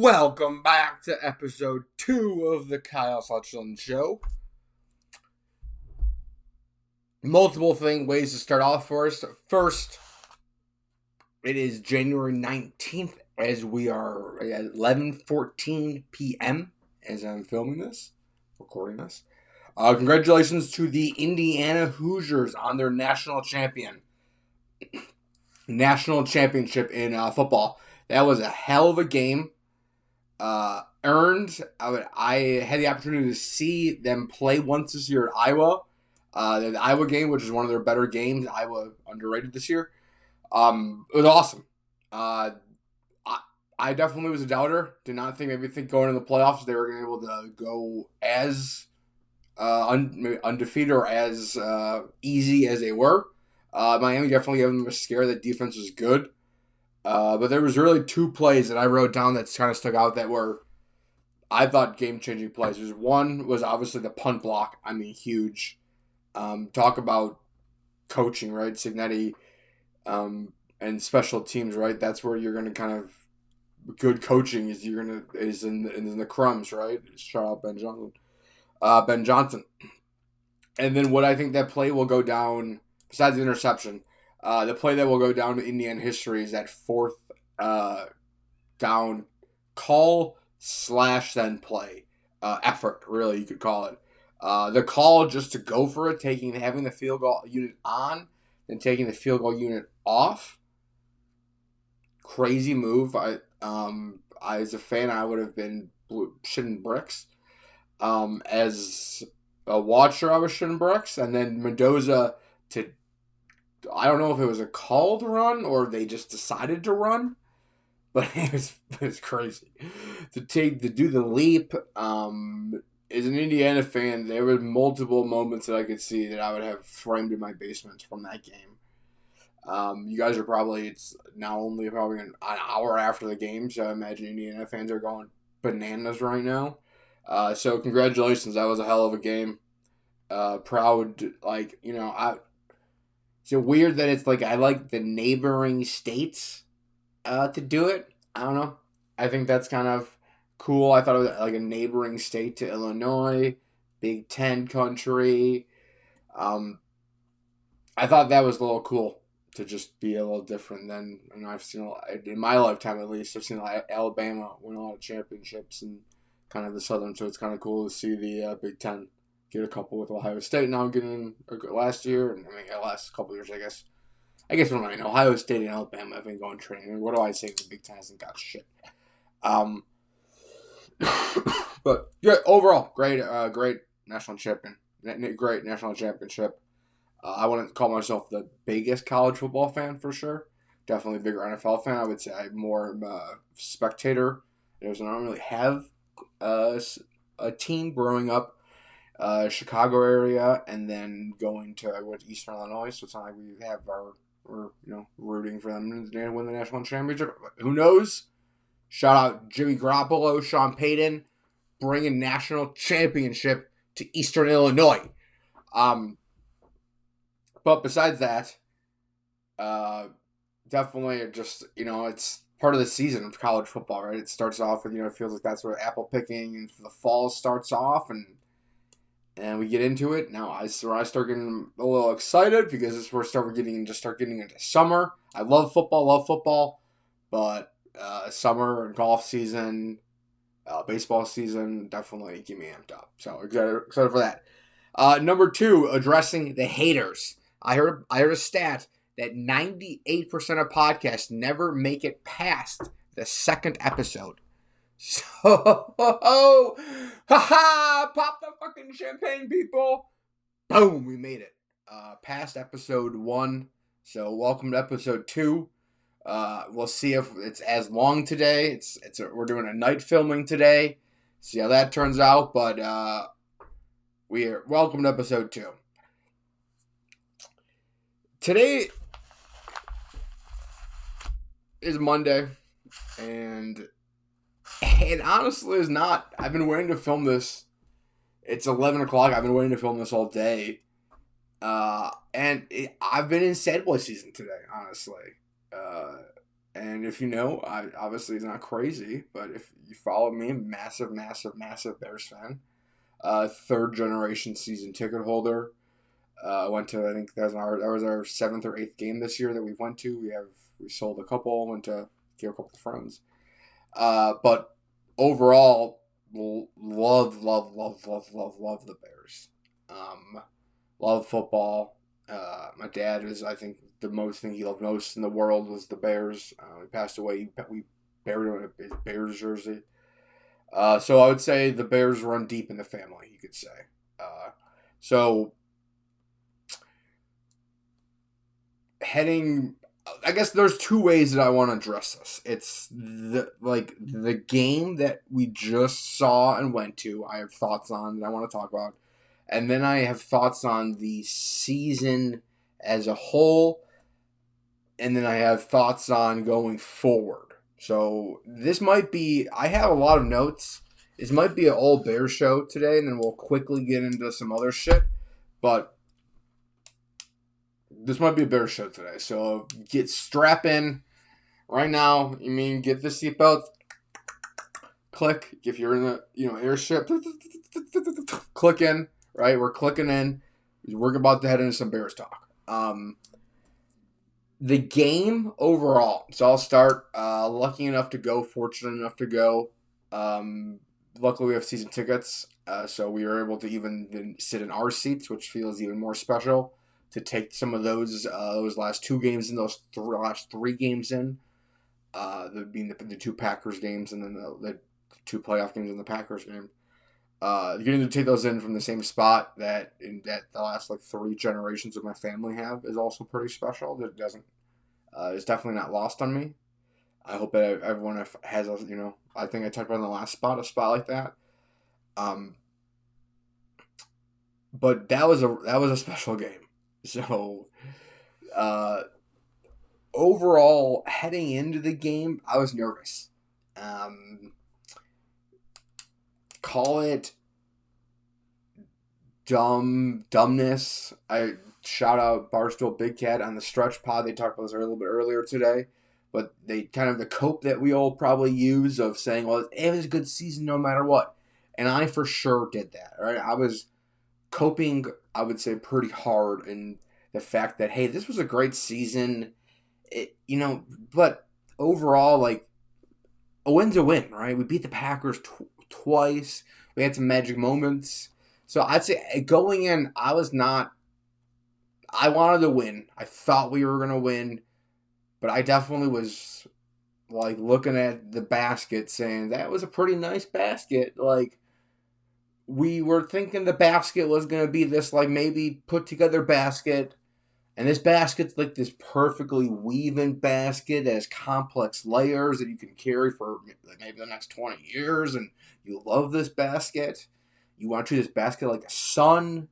Welcome back to episode 2 of the Suchsland Show. Multiple ways to start off for us. First, it is January 19th as we are at 11:14 p.m. as I'm recording this. Congratulations to the Indiana Hoosiers on their national championship in football. That was a hell of a game. Earned. I had the opportunity to see them play once this year at Iowa. The Iowa game, which is one of their better games. Iowa underrated this year. It was awesome. I definitely was a doubter. Did not think going into the playoffs they were going to be able to go as undefeated or as easy as they were. Miami definitely gave them a scare. The defense was good. But there was really 2 plays that I wrote down that kind of stuck out that were, I thought, game-changing plays. One was obviously the punt block. I mean, huge. Talk about coaching, right? Signetti and special teams, right? That's where you're going to good coaching is in the crumbs, right? Shout out Ben Johnson. And then what I think that play will go down, besides the interception, the play that will go down to Indiana history is that 4th down call/then play effort, really, you could call it. The call just to go for it, having the field goal unit on, then taking the field goal unit off. Crazy move. I as a fan, I would have been shitting bricks. As a watcher, I was shitting bricks. And then Mendoza I don't know if it was a called run or they just decided to run, but it was crazy to do the leap. As an Indiana fan, there were multiple moments that I could see that I would have framed in my basement from that game. You guys are it's now only probably an hour after the game, so I imagine Indiana fans are going bananas right now. So congratulations, that was a hell of a game. Proud, it's weird that it's I like the neighboring states to do it. I don't know. I think that's kind of cool. I thought it was like a neighboring state to Illinois, Big Ten country. I thought that was a little cool to just be a little different than, I've seen, in my lifetime at least, I've seen Alabama win a lot of championships and kind of the Southern, so it's kind of cool to see the Big Ten get a couple with Ohio State now getting last year, and last couple years, I guess. I guess when Ohio State and Alabama have been going training. What do I say? The Big Ten hasn't got shit. But yeah, overall, great national champion, great national championship. I wouldn't call myself the biggest college football fan for sure. Definitely a bigger NFL fan. I would say I'm more spectator. I don't really have a team growing up. Chicago area, and then I went to Eastern Illinois, so it's not like we're rooting for them to win the national championship. Who knows? Shout out Jimmy Garoppolo, Sean Payton, bringing national championship to Eastern Illinois. But besides that, definitely just, it's part of the season of college football, right? It starts off with, it feels like that's where apple picking and the fall starts off, and we get into it. Now I start getting a little excited because this is where start getting into summer. I love football, but summer and golf season, baseball season definitely get me amped up. So excited for that. Number 2, addressing the haters. I heard a stat that 98% of podcasts never make it past the 2nd episode. So, pop the fucking champagne, people. Boom, we made it. Past episode 1. So, welcome to episode 2. We'll see if it's as long today. We're doing a night filming today. See how that turns out. But we're welcome to episode 2. Today is Monday, and it honestly is not. I've been waiting to film this. It's 11 o'clock. I've been waiting to film this all day. I've been in sad boy season today, honestly. And if you know, I obviously it's not crazy, but if you follow me, massive, massive, massive Bears fan. Third generation season ticket holder. Went to, I think that was our seventh or eighth game this year that we went to. We sold a couple, went to give a couple of friends. But overall, love the Bears. Love football. My dad is, I think, the most thing he loved most in the world was the Bears. He passed away. We buried him in his Bears jersey. So I would say the Bears run deep in the family, you could say. So heading, I guess there's two ways that I want to address this. It's the game that we just saw and went to. I have thoughts on that I want to talk about, and then I have thoughts on the season as a whole, and then I have thoughts on going forward. So this might be. I have a lot of notes. This might be an all Bears show today, and then we'll quickly get into some other shit. But this might be a Bears show today. So strap in right now. Get the seatbelt. Click if you're in the airship. Click in. Right, we're clicking in. We're about to head into some Bears talk. The game overall. So I'll start. Lucky enough to go. Fortunate enough to go. Luckily, we have season tickets, so we were able to even sit in our seats, which feels even more special to take some of those last two games in, those last three games in, being the two Packers games and then the two playoff games in the Packers game. Getting to take those in from the same spot that the last three generations of my family have is also pretty special. That doesn't is definitely not lost on me. I hope that everyone has I think I talked about in the last a spot like that. But that was a special game. So, overall, heading into the game, I was nervous. Call it dumbness. I shout out Barstool Big Cat on the Stretch Pod. They talked about this a little bit earlier today. But they kind of the cope that we all probably use of saying, well, it was a good season no matter what. And I for sure did that, right? I was coping, I would say, pretty hard in the fact that, hey, this was a great season. But overall, a win's a win, right? We beat the Packers twice. We had some magic moments. So I'd say going in, I wanted to win. I thought we were going to win. But I definitely was looking at the basket saying that was a pretty nice basket. We were thinking the basket was going to be this maybe put together basket. And this basket's this perfectly weaving basket that has complex layers that you can carry for maybe the next 20 years. And you love this basket. You want to treat this basket like a son.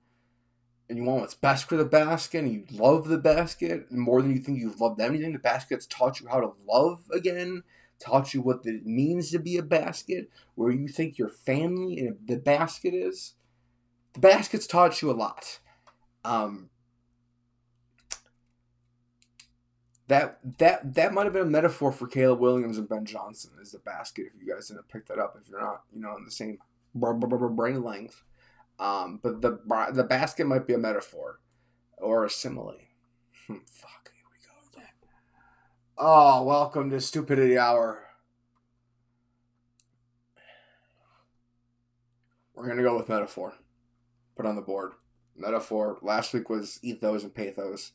And you want what's best for the basket, and you love the basket more than you think you've loved anything. The basket's taught you how to love again, taught you what it means to be a basket, where you think your family and the basket is. The basket's taught you a lot. That might have been a metaphor for Caleb Williams and Ben Johnson as the basket, if you guys didn't pick that up, if you're not, in the same brain length. But the basket might be a metaphor or a simile. Fuck, here we go again. Oh, welcome to Stupidity Hour. We're going to go with metaphor. Put on the board. Metaphor. Last week was ethos and pathos.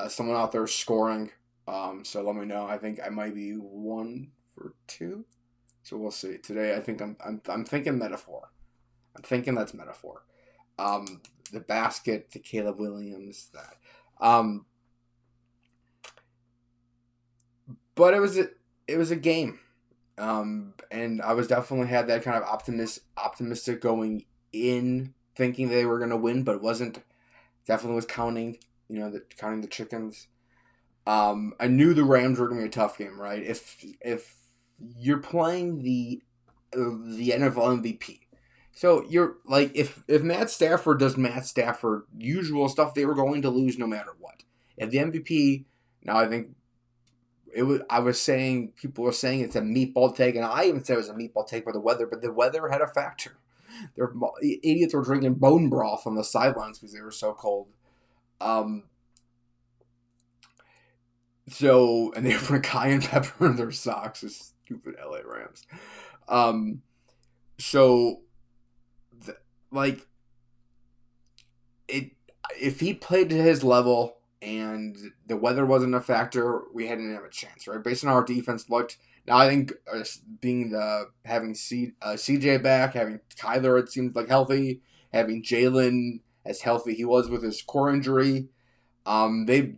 Someone out there scoring. So let me know. I think I might be 1 for 2. So we'll see. Today I think I'm thinking metaphor. I'm thinking that's metaphor. The basket, the Caleb Williams, that. But it was a game. And I was definitely had that kind of optimistic going in, thinking they were going to win, but it wasn't. Definitely was counting, counting the chickens. I knew the Rams were going to be a tough game, right? If you're playing the NFL MVP, so you're if Matt Stafford does Matt Stafford usual stuff, they were going to lose no matter what. If the MVP, now I think I was saying, people were saying it's a meatball take, and I even said it was a meatball take for the weather, but the weather had a factor. The idiots were drinking bone broth on the sidelines because they were so cold. Um, and they were putting cayenne pepper in their socks. This stupid LA Rams. Um, so, like, it if he played to his level and the weather wasn't a factor, we hadn't have a chance, right? Based on how our defense looked. Now I think being having CJ back, having Kyler, it seemed like healthy, having Jalen as healthy he was with his core injury. They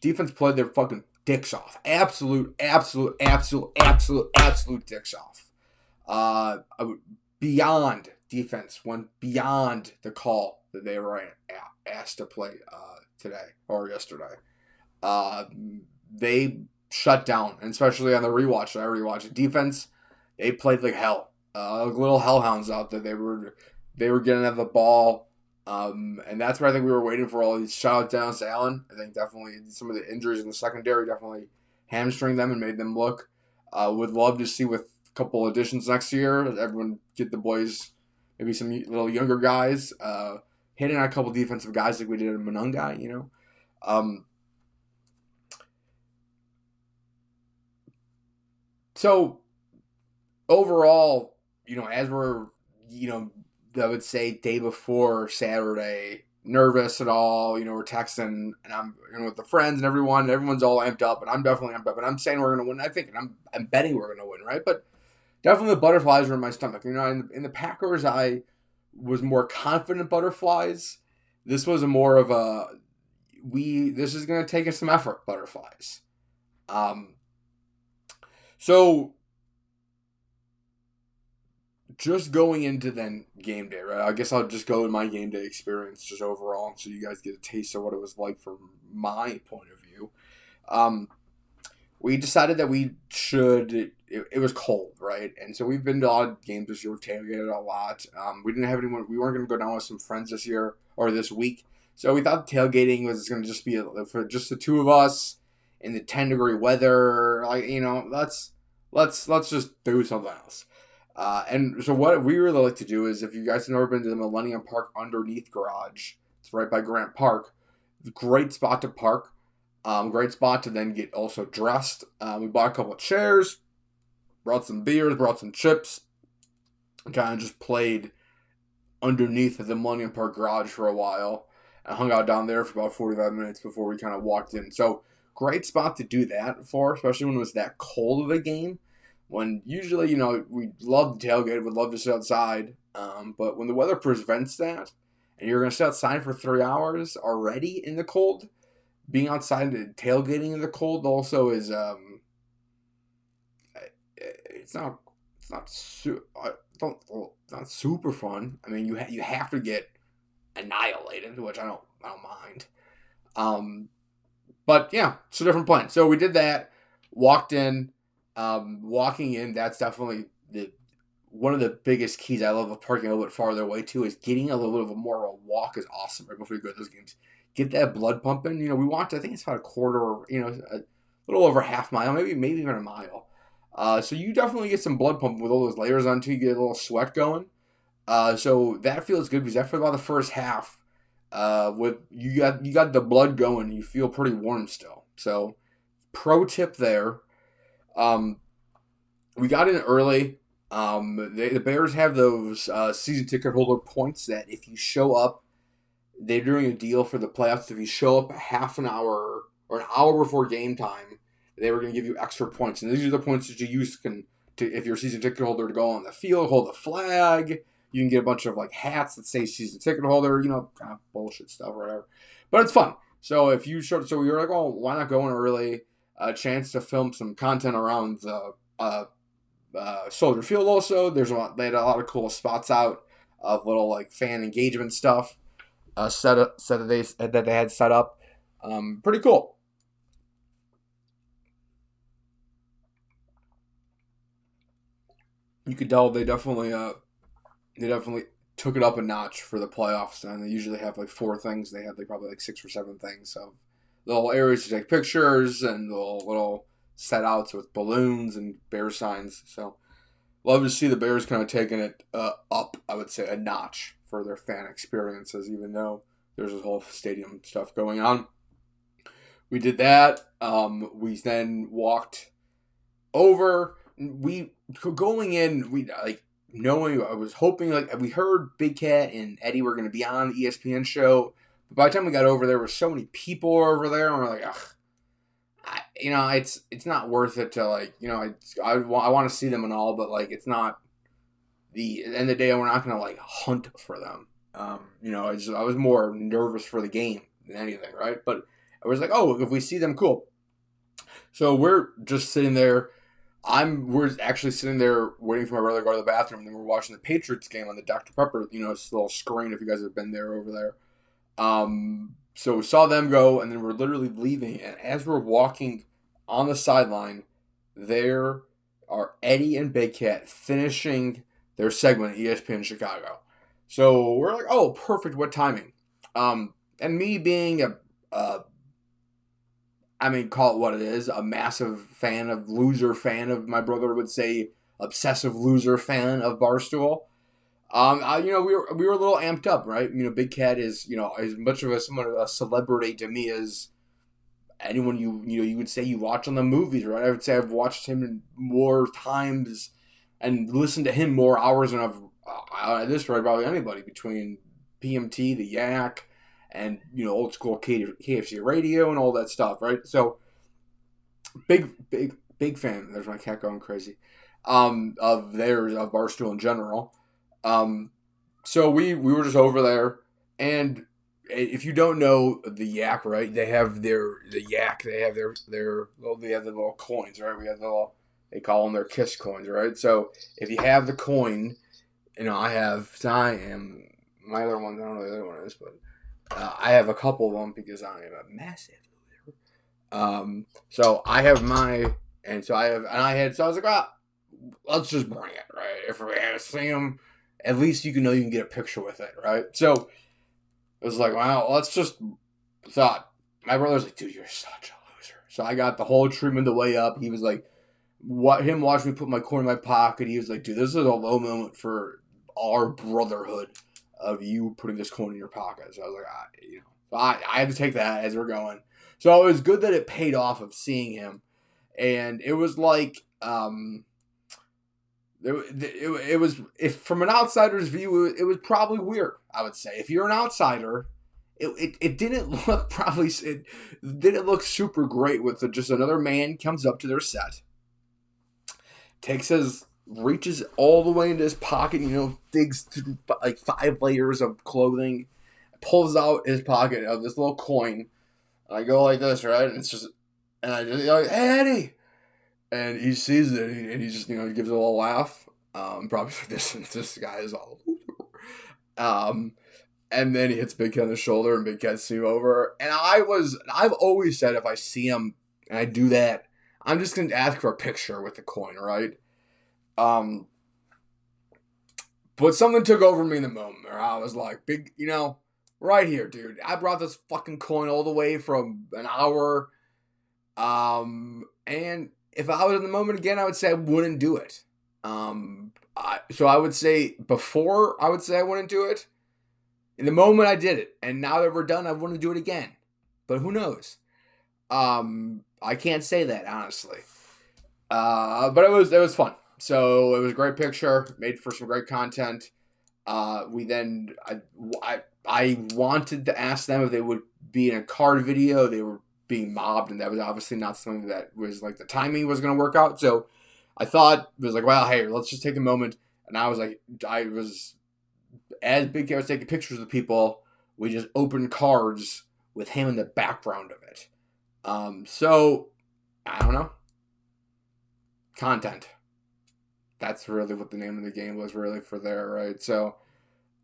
defense played their fucking dicks off. Absolute dicks off. Beyond defense went beyond the call that they were asked to play today or yesterday. They shut down, and especially on the rewatch that I rewatched. Defense, they played like hell. Little hellhounds out there. They were getting at the ball. And that's where I think we were waiting for all these shout outs down to Allen. I think definitely some of the injuries in the secondary definitely hamstringed them and made them look. Would love to see with a couple additions next year. Everyone get the boys, maybe some little younger guys, hitting on a couple defensive guys like we did in Monungai, So overall, as we're, I would say day before Saturday, nervous at all. We're texting and I'm with the friends and everyone's all amped up, and I'm definitely amped up, and I'm saying we're gonna win. I think, and I'm betting we're gonna win, right? But definitely the butterflies are in my stomach. In the Packers, I was more confident butterflies. This was a more of a this is gonna take us some effort butterflies. So just going into then game day, right? I guess I'll just go in my game day experience just overall, so you guys get a taste of what it was like from my point of view. We decided that we should. It was cold, right? And so we've been to a lot of games this year. We've tailgated a lot. We didn't have anyone. We weren't going to go down with some friends this year or this week. So we thought tailgating was going to just be for just the two of us in the 10-degree weather. Let's just do something else. And so what we really like to do is, if you guys have never been to the Millennium Park underneath garage, it's right by Grant Park. Great spot to park. Great spot to then get also dressed. We bought a couple of chairs, brought some beers, brought some chips, and kind of just played underneath the Millennium Park garage for a while. I hung out down there for about 45 minutes before we kind of walked in. So great spot to do that for, especially when it was that cold of a game. When usually, we love to tailgate, would love to sit outside, but when the weather prevents that, and you're going to sit outside for 3 hours already in the cold, being outside and tailgating in the cold also is it's not super fun. I mean, you have to get annihilated, which I don't mind. But yeah, it's a different plan. So we did that, walked in. Walking in, that's definitely one of the biggest keys. I love parking a little bit farther away too. Is getting a little bit of more of a walk is awesome right before you go to those games. Get that blood pumping. We walked. I think it's about a quarter, a little over half mile, maybe even a mile. So you definitely get some blood pumping with all those layers on too. You get a little sweat going. So that feels good because after about the first half, with you got the blood going, you feel pretty warm still. So pro tip there. We got in early. The Bears have those season ticket holder points that if you show up, they're doing a deal for the playoffs. If you show up a half an hour or an hour before game time, they were going to give you extra points. And these are the points that you use if you're a season ticket holder, to go on the field, hold the flag. You can get a bunch of hats that say season ticket holder, kind of bullshit stuff or whatever. But it's fun. So if you showed, so we were like, oh, why not go in early? A chance to film some content around the Soldier Field. Also, they had a lot of cool spots out of little fan engagement stuff that they had set up. Pretty cool. You could tell they definitely took it up a notch for the playoffs, and they usually have 4 things. They had probably 6 or 7 things. So little areas to take pictures and little set outs with balloons and Bear signs. So love to see the Bears kind of taking it up, I would say, a notch for their fan experiences, even though there's this whole stadium stuff going on. We did that. We then walked over. We going in. We like knowing. I was hoping like we heard Big Cat and Eddie were going to be on the ESPN show. But by the time we got over, there were so many people over there, and we're like, ugh. It's not worth it to like, I want to see them and all, but like, it's not the end of the day. We're not going to like hunt for them. I was more nervous for the game than anything, right? But I was like, oh, if we see them, cool. So we're just sitting there. We're actually sitting there waiting for my brother to go to the bathroom, and then we're watching the Patriots game on the Dr. Pepper, it's a little screen if you guys have been there over there. So we saw them go, and then we're literally leaving, and as we're walking on the sideline, there are Eddie and Big Cat finishing their segment at ESPN Chicago. So we're like, oh, perfect, what timing? And me being call it what it is, a massive loser fan of, my brother would say, obsessive loser fan of Barstool. We were a little amped up, right? Big Cat is, as much of a celebrity to me as anyone you would say you watch on the movies, right? I would say I've watched him more times and listened to him more hours than I've at this rate probably anybody between PMT, the Yak, and old school KFC radio and all that stuff, right? So big fan. There's my cat going crazy. Of Barstool in general. So we were just over there, and if you don't know the Yak, right? They have the little coins, right? We have they call them their Kiss coins, right? So if you have the coin, my other one, I don't know what the other one is, but I have a couple of them because I am a massive loser. So I have so I was like, let's just bring it, right? If we have to see them, at least you can get a picture with it, right? So it was like, wow, let's just thought. My brother's like, dude, you're such a loser. So I got the whole treatment the way up. He was like, him watching me put my coin in my pocket. He was like, dude, this is a low moment for our brotherhood of you putting this coin in your pocket. So I was like, I had to take that as we're going. So it was good that it paid off of seeing him, and it was like, it was, if from an outsider's view, it was probably weird. I would say if you're an outsider, it didn't look super great with just another man comes up to their set, reaches all the way into his pocket, digs through like 5 layers of clothing, pulls out his pocket of this little coin. And I go like this, right? And it's just, and I just like, hey, Eddie. And he sees it, and he just, gives a little laugh. Probably this guy is all loser. And then he hits Big Cat on the shoulder, and Big Cat sees him over. And I've always said if I see him and I do that, I'm just going to ask for a picture with the coin, right? But something took over me in the moment where I was like, right here, dude. I brought this fucking coin all the way from an hour. And if I was in the moment again, I would say I wouldn't do it. So I would say before, I would say I wouldn't do it. In the moment, I did it. And now that we're done, I wouldn't do it again. But who knows? I can't say that, honestly. But it was fun. So it was a great picture, made for some great content. I wanted to ask them if they would be in a card video. They were being mobbed, and that was obviously not something that was like the timing was going to work out. So I thought it was like, well, hey, let's just take a moment. And as Big Cat was taking pictures of people, we just opened cards with him in the background of it. So I don't know. Content. That's really what the name of the game was really for there, right? So,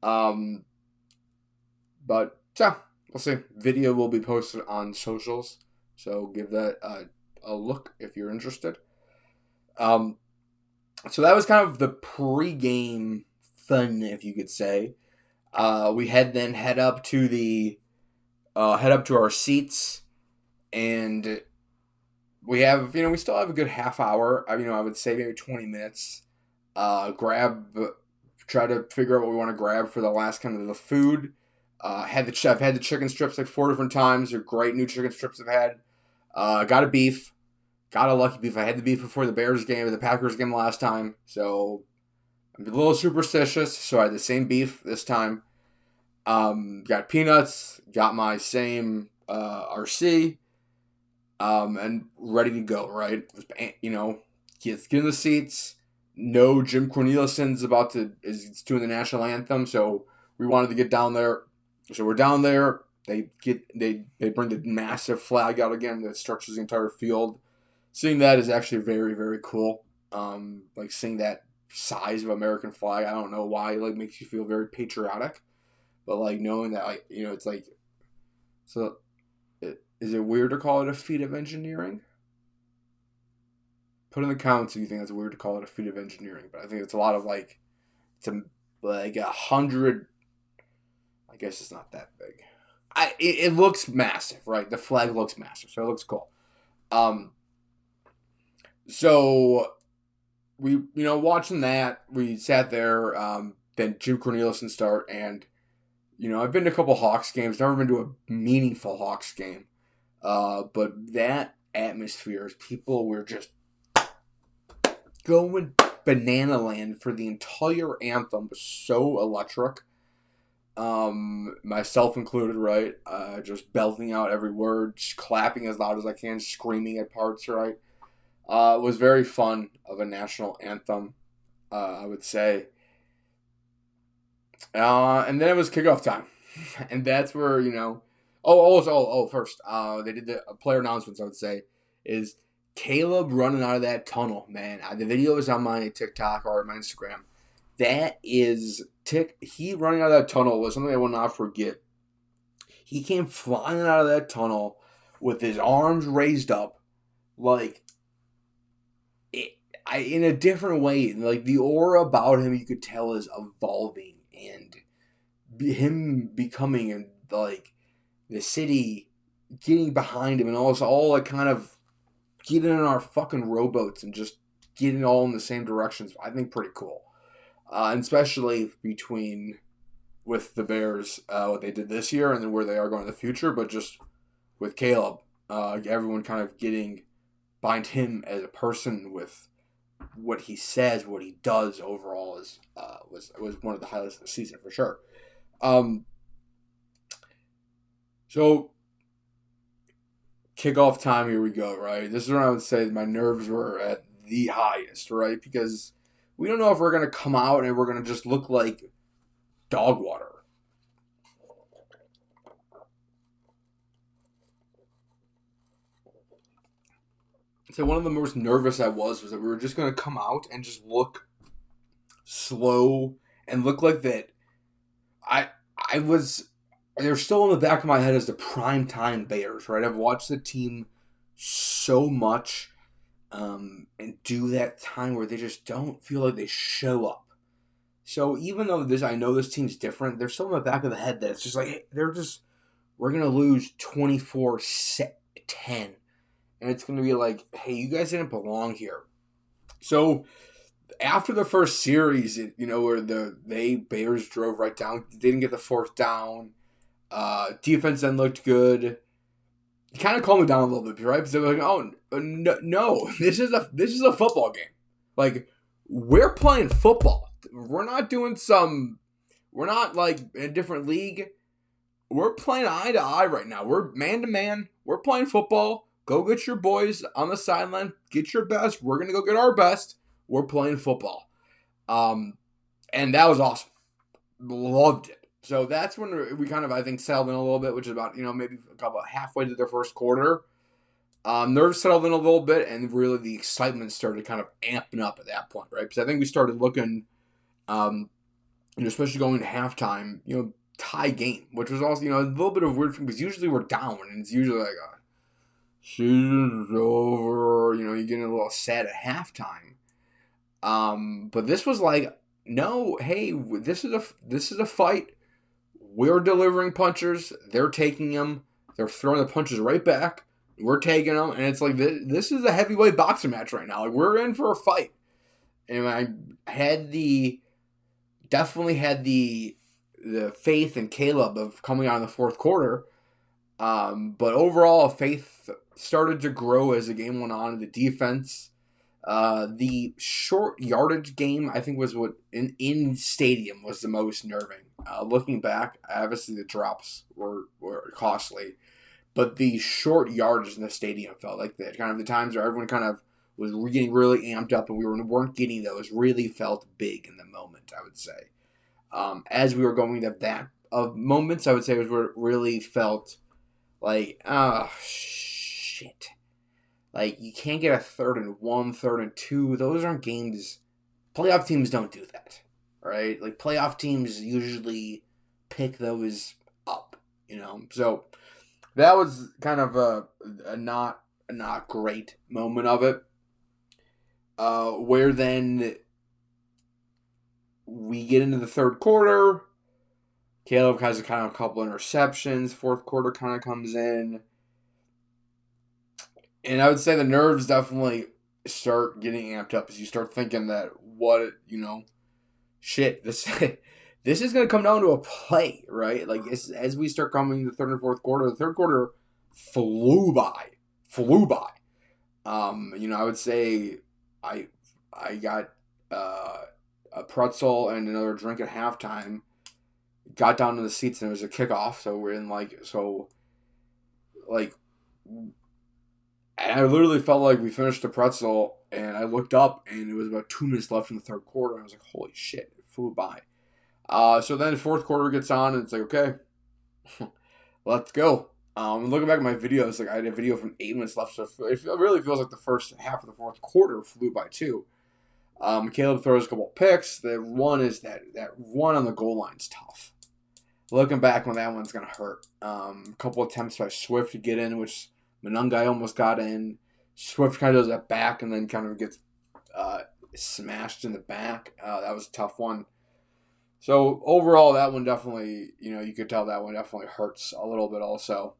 we'll see. Video will be posted on socials, so give that a look if you're interested. So that was kind of the pre-game fun, if you could say. We head up to our seats, and we have, we still have a good half hour. I would say maybe 20 minutes. Try to figure out what we want to grab for the last kind of the food. I've had the chicken strips like 4 different times. They're great new chicken strips I've had. Got a beef. Got a lucky beef. I had the beef before the Bears game or the Packers game last time. So I'm a little superstitious. So I had the same beef this time. Got peanuts. Got my same RC. And ready to go, right? Get in the seats. No, Jim Corneliuson's is doing the national anthem, so we wanted to get down there. So we're down there. They bring the massive flag out again that stretches the entire field. Seeing that is actually very, very cool. Like seeing that size of American flag, I don't know why, it like makes you feel very patriotic. But like knowing that, like, it's like, so is it weird to call it a feat of engineering? Put in the comments if you think it's weird to call it a feat of engineering. But I think it's a lot of like, it's like 100. I guess it's not that big. It looks massive, right? The flag looks massive, so it looks cool. So we, watching that, we sat there. Then Jim Cornelison start, and I've been to a couple Hawks games. Never been to a meaningful Hawks game. But that atmosphere, people were just going banana land for the entire anthem. Was so electric. Myself included, right? Just belting out every word, just clapping as loud as I can, screaming at parts, right? It was very fun of a national anthem, I would say. And then it was kickoff time. And that's where, first, they did the player announcements, I would say, is Caleb running out of that tunnel, man. The video is on my TikTok or my Instagram. That is, he running out of that tunnel was something I will not forget. He came flying out of that tunnel with his arms raised up, like, in a different way. Like, the aura about him, you could tell, is evolving, and him becoming, like, the city getting behind him, and all like, kind of getting in our fucking rowboats and just getting all in the same directions. I think pretty cool. And especially with the Bears, what they did this year and then where they are going in the future, but just with Caleb, everyone kind of getting behind him as a person with what he says, what he does overall was one of the highlights of the season for sure. So kickoff time, here we go, right? This is when I would say my nerves were at the highest, right? Because we don't know if we're going to come out and we're going to just look like dog water. So one of the most nervous I was that we were just going to come out and just look slow and look like that. They're still in the back of my head as the primetime Bears, right? I've watched the team so much and do that time where they just don't feel like they show up. So even though I know this team's different, they're still in the back of the head that it's just like, we're going to lose 24-10. And it's going to be like, hey, you guys didn't belong here. So after the first series, where the Bears drove right down, they didn't get the fourth down. Defense then looked good. It kind of calmed me down a little bit, right? Because they were like, "Oh no, this is a football game. Like, we're playing football. We're not like in a different league. We're playing eye to eye right now. We're man to man. We're playing football. Go get your boys on the sideline. Get your best. We're gonna go get our best. We're playing football." And that was awesome. Loved it. So that's when we kind of, I think, settled in a little bit, which is about, maybe about halfway to the first quarter. Nerves settled in a little bit, and really the excitement started kind of amping up at that point, right? Because I think we started looking, especially going to halftime, tie game, which was also, a little bit of a weird thing, because usually we're down, and it's usually like, season's over, you're getting a little sad at halftime. But this was like, no, hey, this is a fight. We're delivering punches. They're taking them. They're throwing the punches right back. We're taking them, and it's like this is a heavyweight boxing match right now. Like, we're in for a fight, and I had definitely had the faith in Caleb of coming out in the fourth quarter. But overall, faith started to grow as the game went on. The defense, the short yardage game, I think was what in stadium was the most nerving. Looking back, obviously the drops were costly, but the short yardage in the stadium felt like that. Kind of the times where everyone kind of was getting really amped up, and we weren't getting those, really felt big in the moment, I would say. As we were going to that moments, I would say was where it really felt like, oh, shit. Like, you can't get a 3rd and 1, 3rd and 2. Those aren't games. Playoff teams don't do that, right? Like, playoff teams usually pick those up, So, that was kind of a not great moment of it. Where then we get into the third quarter. Caleb has a couple interceptions. Fourth quarter kind of comes in. And I would say the nerves definitely start getting amped up as you start thinking that shit, this is going to come down to a play, right? Like, as we start coming to the third and fourth quarter, the third quarter flew by. I would say I got a pretzel and another drink at halftime. Got down to the seats and it was a kickoff, so we're in and I literally felt like we finished the pretzel, and I looked up, and it was about 2 minutes left in the third quarter, and I was like, holy shit, it flew by. So then the fourth quarter gets on, and it's like, okay, let's go. Looking back at my videos, like I had a video from 8 minutes left, so it really feels like the first half of the fourth quarter flew by too. Caleb throws a couple picks. The one is that one on the goal line's tough. Looking back when that one's going to hurt. A couple attempts by Swift to get in, which Monungai almost got in. Swift kind of does that back and then kind of gets smashed in the back. That was a tough one. So overall, that one definitely, you could tell that one definitely hurts a little bit also.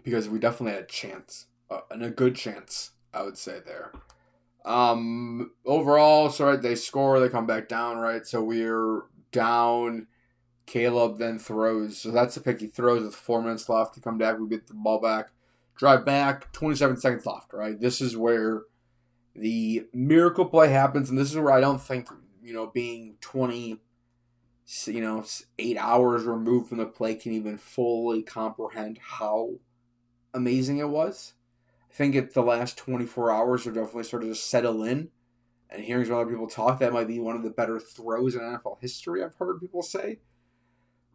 Because we definitely had a chance, and a good chance, I would say there. Overall, so they score, they come back down, right? So we're down. Caleb then throws. So that's the pick he throws with 4 minutes left to come back. We get the ball back. Drive back. 27 seconds left, right? This is where the miracle play happens. And this is where I don't think, being 8 hours removed from the play can even fully comprehend how amazing it was. I think the last 24 hours are definitely started to settle in. And hearing some other people talk, that might be one of the better throws in NFL history, I've heard people say.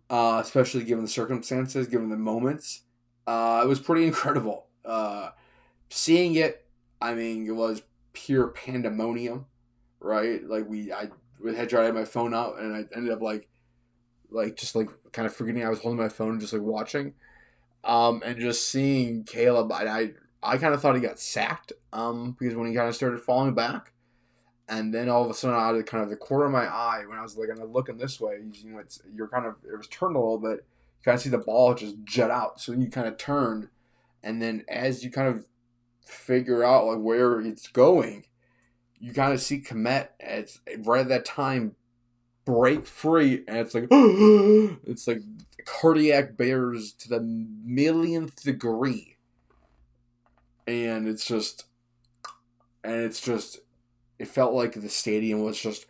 Especially given the circumstances, given the moments. It was pretty incredible. Seeing it, it was pure pandemonium, right? Like I had to have my phone out, and I ended up just kind of forgetting I was holding my phone and just watching. And just seeing Caleb, I kind of thought he got sacked, because when he kind of started falling back, and then all of a sudden out of kind of the corner of my eye, when I was kind of looking this way, it was turned a little bit, you kind of see the ball just jet out, so then you kind of turn, and then as you kind of figure out where it's going, you kind of see Komet right at that time break free, and it's it's like cardiac bears to the millionth degree, and it felt like the stadium was just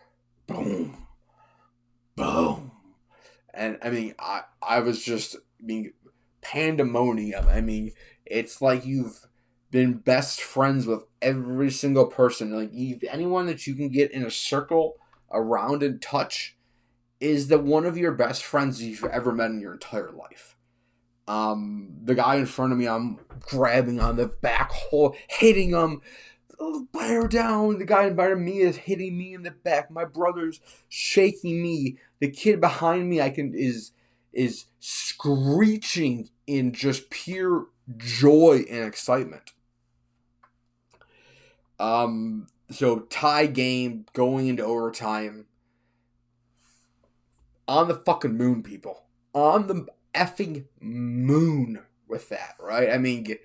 boom, boom, and I was just pandemonium. It's like you've been best friends with every single person. Anyone that you can get in a circle around and touch is the one of your best friends you've ever met in your entire life. The guy in front of me, I'm grabbing on the back hole, hitting him, bear down. The guy in front of me is hitting me in the back. My brother's shaking me. The kid behind me is screeching in just pure joy and excitement. So tie game going into overtime. On the fucking moon, people. On the effing moon. with that, right? I mean,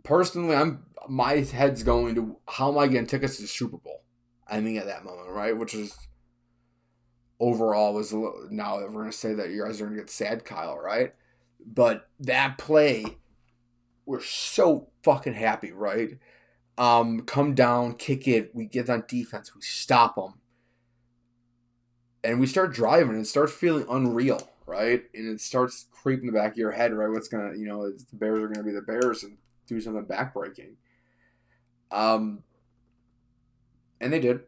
personally, my head's going to how am I getting tickets to the Super Bowl? I think at that moment, right? Which is overall was a little, now that we're gonna say that you guys are gonna get sad, Kyle, right? But that play, we're so fucking happy, right? Come down, kick it, we get on defense, we stop them, and we start driving. And it starts feeling unreal, right? And it starts creeping the back of your head, right? What's gonna, the Bears are gonna be the Bears and do something backbreaking. And they did.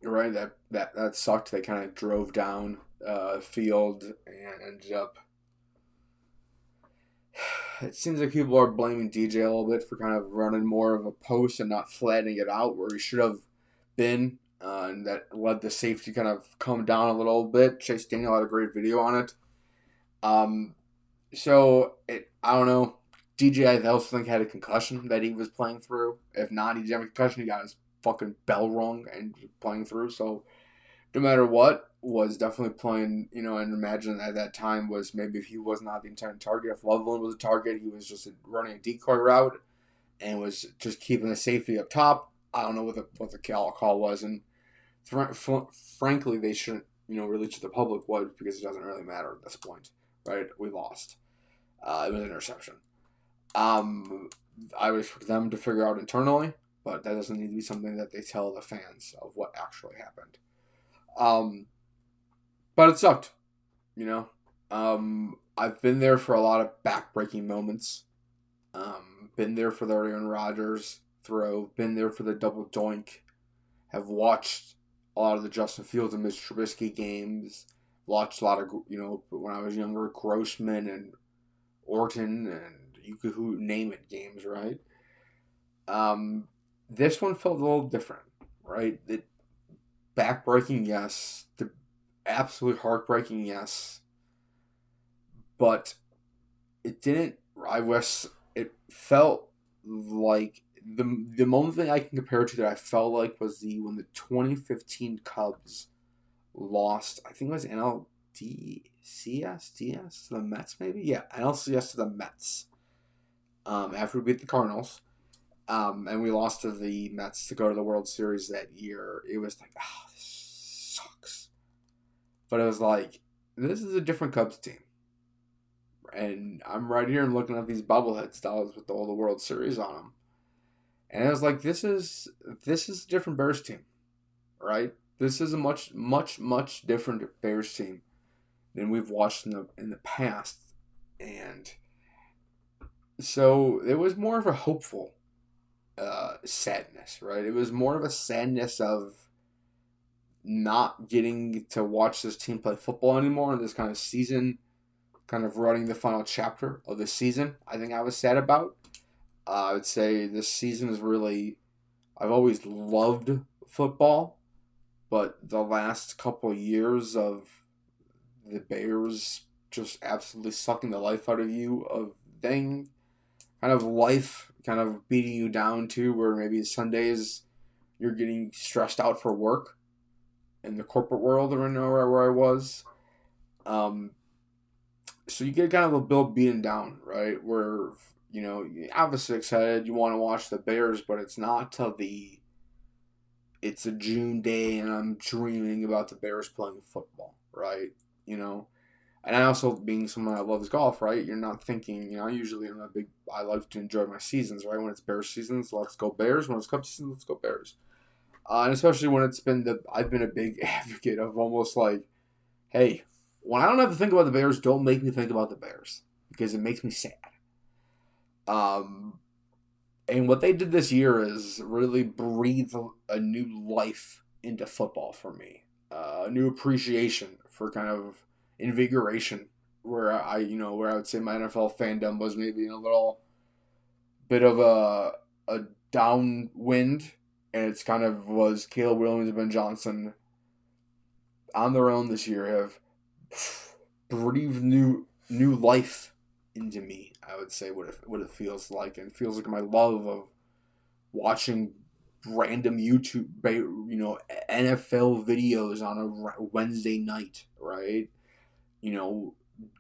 Right, that sucked. They kind of drove down field and ended up. It seems like people are blaming DJ a little bit for kind of running more of a post and not flattening it out where he should have been, and that led the safety kind of come down a little bit. Chase Daniel had a great video on it. I don't know. DJ, I also think, had a concussion that he was playing through. If not, he didn't have a concussion. He got his fucking bell rung and playing through. So no matter what, was definitely playing, and imagine at that time was maybe if he was not the intended target, if Loveland was a target, he was just running a decoy route and was just keeping the safety up top. I don't know what the call was, and frankly, they shouldn't, release to the public what, because it doesn't really matter at this point, right? We lost. It was an interception. I wish for them to figure out internally, but that doesn't need to be something that they tell the fans of what actually happened. But it sucked, I've been there for a lot of backbreaking moments. Been there for the Aaron Rodgers throw. Been there for the double doink. Have watched a lot of the Justin Fields and Mitch Trubisky games. Watched a lot of, when I was younger, Grossman and Orton and you could name it games, right? This one felt a little different, right? Backbreaking, yes. The absolute heartbreaking, yes. But it didn't. It felt like the moment that I can compare it to that I felt like was when the 2015 Cubs lost. I think it was NLCS to the Mets, maybe. Yeah, NLCS to the Mets. After we beat the Cardinals. And we lost to the Mets to go to the World Series that year. It was like, this sucks. But it was like, this is a different Cubs team. And I'm right here and looking at these bobblehead styles with all the World Series on them. And I was like, this is a different Bears team, right? This is a much, much, much different Bears team than we've watched in the past. And so it was more of a hopeful sadness, right? It was more of a sadness of not getting to watch this team play football anymore in this kind of season, kind of running the final chapter of the season. I think I was sad about. I would say this season is really, I've always loved football, but the last couple of years of the Bears just absolutely sucking the life out of you, of thing, kind of life kind of beating you down to where maybe Sundays you're getting stressed out for work in the corporate world or where I was. So you get kind of a bit beaten down, right? Where, obviously excited, you want to watch the Bears, but it's not till it's a June day and I'm dreaming about the Bears playing football, right? And I also, being someone that loves golf, right? You're not thinking, usually I like to enjoy my seasons, right? When it's Bears seasons, let's go Bears. When it's Cubs season, let's go Bears. And especially when I've been a big advocate of almost like, hey, when I don't have to think about the Bears, don't make me think about the Bears because it makes me sad. And what they did this year is really breathe a new life into football for me. A new appreciation for kind of invigoration where I would say my NFL fandom was maybe in a little bit of a downwind, and it's kind of was Caleb Williams and Ben Johnson on their own this year have breathed new life into me. I would say what it feels like, and it feels like my love of watching random YouTube, NFL videos on a Wednesday night, right?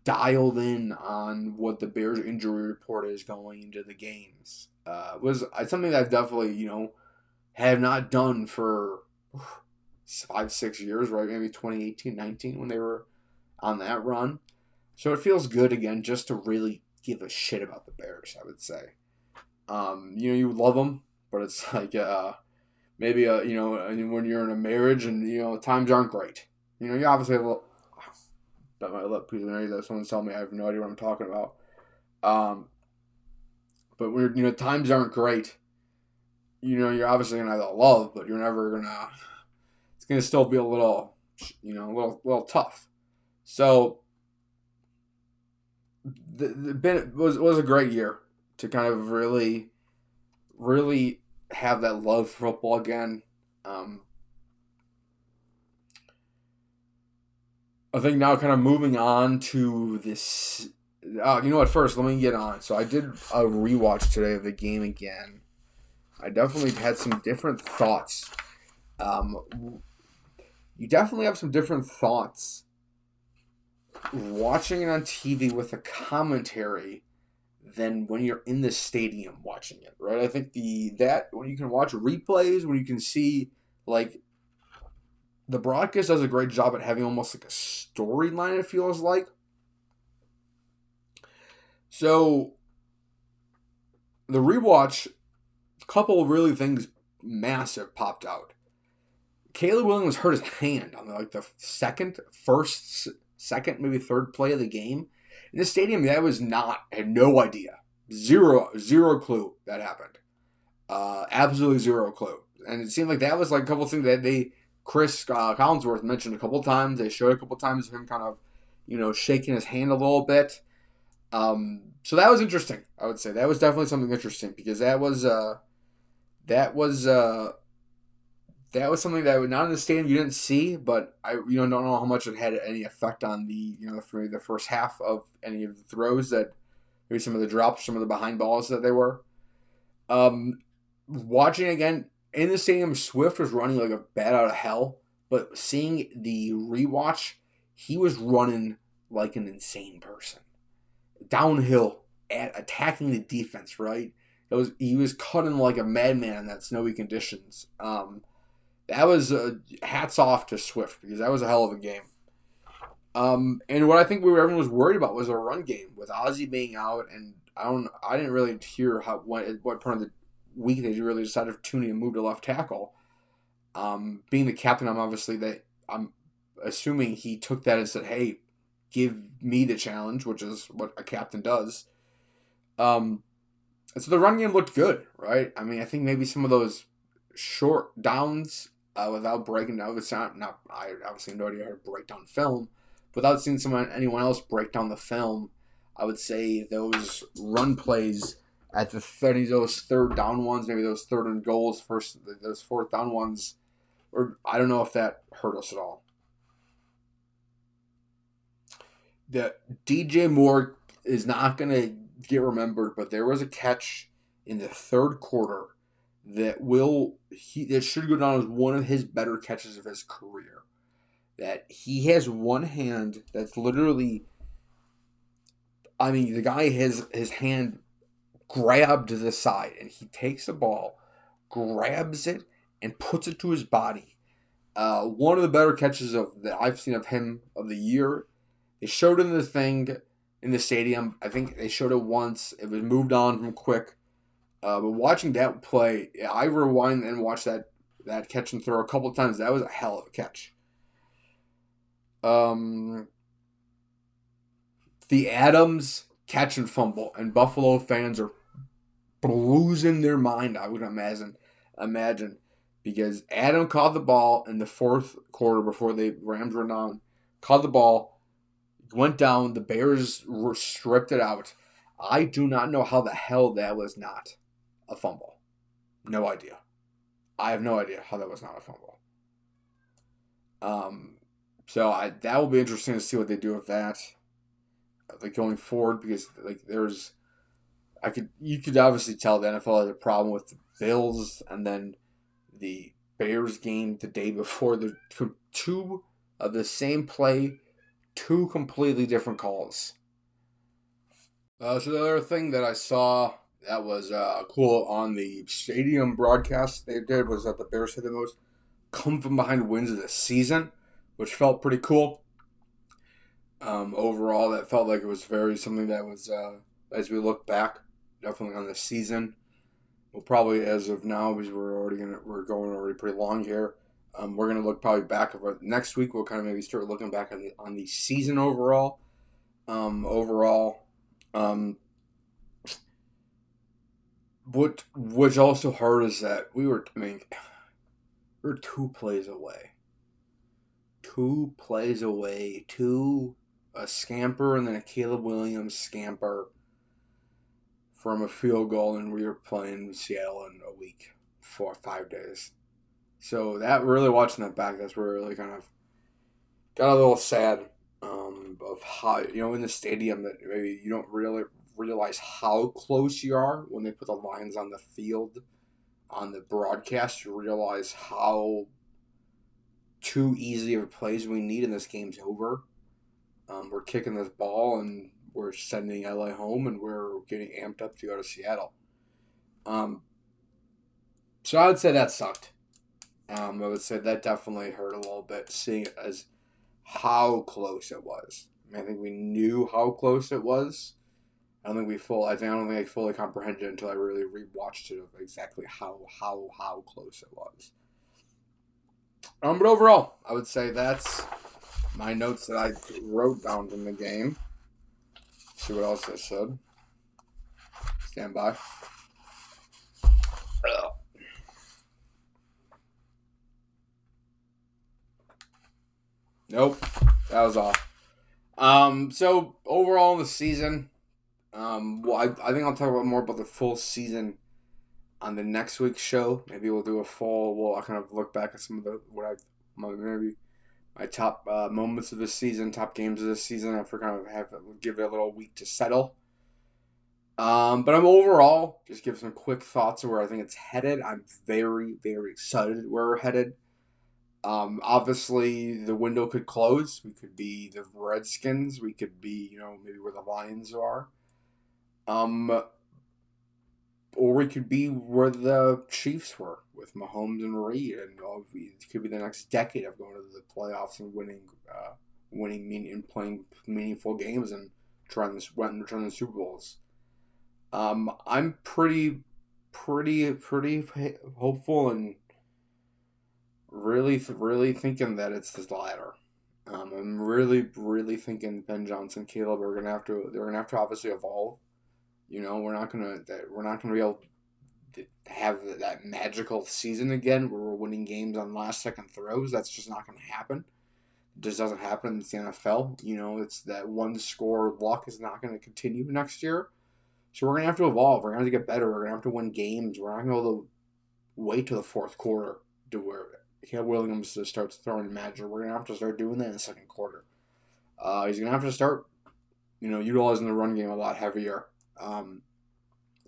dialed in on what the Bears injury report is going into the games. Was something that I've definitely, have not done for 5-6 years, right? Maybe 2018, 19 when they were on that run. So it feels good again just to really give a shit about the Bears, I would say. You love them, but it's like maybe when you're in a marriage and times aren't great. You obviously have a little. That might let people know that someone tell me I have no idea what I'm talking about. But when times aren't great, you're obviously gonna have that love, but you're never gonna. It's gonna still be a little, little tough. So it was a great year to kind of really, really have that love for football again. I think now kind of moving on to this. You know what? First, let me get on. So I did a rewatch today of the game again. I definitely had some different thoughts. You definitely have some different thoughts watching it on TV with a commentary than when you're in the stadium watching it, right? I think that when you can watch replays, when you can see like the broadcast does a great job at having almost like a storyline, it feels like. So the rewatch, a couple of really things massive popped out. Caleb Williams hurt his hand on the second, maybe third play of the game. In the stadium, I had no idea. Zero clue that happened. Absolutely zero clue. And it seemed like that was like a couple of things that Chris Collinsworth mentioned a couple of times. They showed a couple of times of him kind of, shaking his hand a little bit. So that was interesting. I would say that was definitely something interesting because that was something that not in the stadium you didn't see, but I don't know how much it had any effect on for the first half of any of the throws that maybe some of the drops, some of the behind balls that they were. Watching again in the stadium, Swift was running like a bat out of hell, but seeing the rewatch, he was running like an insane person, downhill, attacking the defense. Right, he was cutting like a madman in that snowy conditions. That was hats off to Swift because that was a hell of a game. And what I think everyone was worried about was a run game with Ozzie being out, and I didn't really hear what part of the week they really decided Tooney to move to left tackle. Being the captain, I'm assuming he took that and said, "Hey, give me the challenge," which is what a captain does. And so the run game looked good, right? I mean, I think maybe some of those short downs without breaking down. I obviously have no idea how to break down film. Without seeing anyone else break down the film, I would say those run plays at the 30, those third down ones, maybe those third and goals, those fourth down ones, or I don't know if that hurt us at all. The DJ Moore is not going to get remembered, but there was a catch in the third quarter that should go down as one of his better catches of his career. That he has one hand that's literally, I mean, the guy has his hand grabbed to the side, and he takes the ball, grabs it, and puts it to his body. One of the better catches that I've seen of him of the year. They showed him the thing in the stadium. I think they showed it once. It was moved on from quick. But watching that play, I rewind and watched that catch and throw a couple of times. That was a hell of a catch. The Adams catch and fumble, and Buffalo fans are losing their mind, I would imagine, because Adam caught the ball in the fourth quarter before the Rams were down, caught the ball, went down, the Bears stripped it out. I do not know how the hell that was not a fumble. No idea. I have no idea how that was not a fumble. So that will be interesting to see what they do with that, like going forward, because you could obviously tell the NFL has a problem with the Bills and then the Bears game the day before. The two of the same play, two completely different calls. So the other thing that I saw that was cool on the stadium broadcast they did was that the Bears had the most come from behind wins of the season, which felt pretty cool. Overall, that felt like it was very something that was, as we look back, definitely on the season. We'll probably, as of now, because we're going already pretty long here. We're gonna look probably back over next week. We'll kind of maybe start looking back on the season overall. Overall, what's also hard is that we're 2 plays away. 2 plays away. A scamper and then a Caleb Williams scamper from a field goal, and we were playing Seattle in a week, 4 or 5 days. So that really watching that back, that's where really kind of got a little sad of how in the stadium that maybe you don't really realize how close you are when they put the lines on the field on the broadcast. You realize how too easy of plays we need, and this game's over. We're kicking this ball and we're sending LA home, and we're getting amped up to go to Seattle. So I would say that sucked. I would say that definitely hurt a little bit, seeing it as how close it was. I think we knew how close it was. I don't think I fully comprehended it until I really rewatched it of exactly how close it was. But overall, I would say that's my notes that I wrote down from the game. See what else I said. Stand by. Nope, that was all. So overall in the season, I think I'll talk more about the full season on the next week's show. Maybe we'll do a full. I'll kind of look back at some of my top moments of this season, top games of this season. After kind of give it a little week to settle. But I'm overall just give some quick thoughts of where I think it's headed. I'm very, very excited where we're headed. Obviously the window could close. We could be the Redskins. We could be, maybe where the Lions are. Or we could be where the Chiefs were with Mahomes and Reed, and it could be the next decade of going to the playoffs and winning and playing meaningful games and trying the Super Bowls. I'm pretty hopeful and really thinking that it's the latter. I'm really thinking Ben Johnson, Caleb they're gonna have to obviously evolve. We're not gonna be able to have that magical season again where we're winning games on last second throws. That's just not gonna happen. It just doesn't happen in the NFL. It's that one score luck is not gonna continue next year. So we're gonna have to evolve. We're gonna have to get better. We're gonna have to win games. We're not gonna be able to wait till the fourth quarter to where Caleb Williams starts throwing magic. We're gonna have to start doing that in the second quarter. He's gonna have to start, utilizing the run game a lot heavier.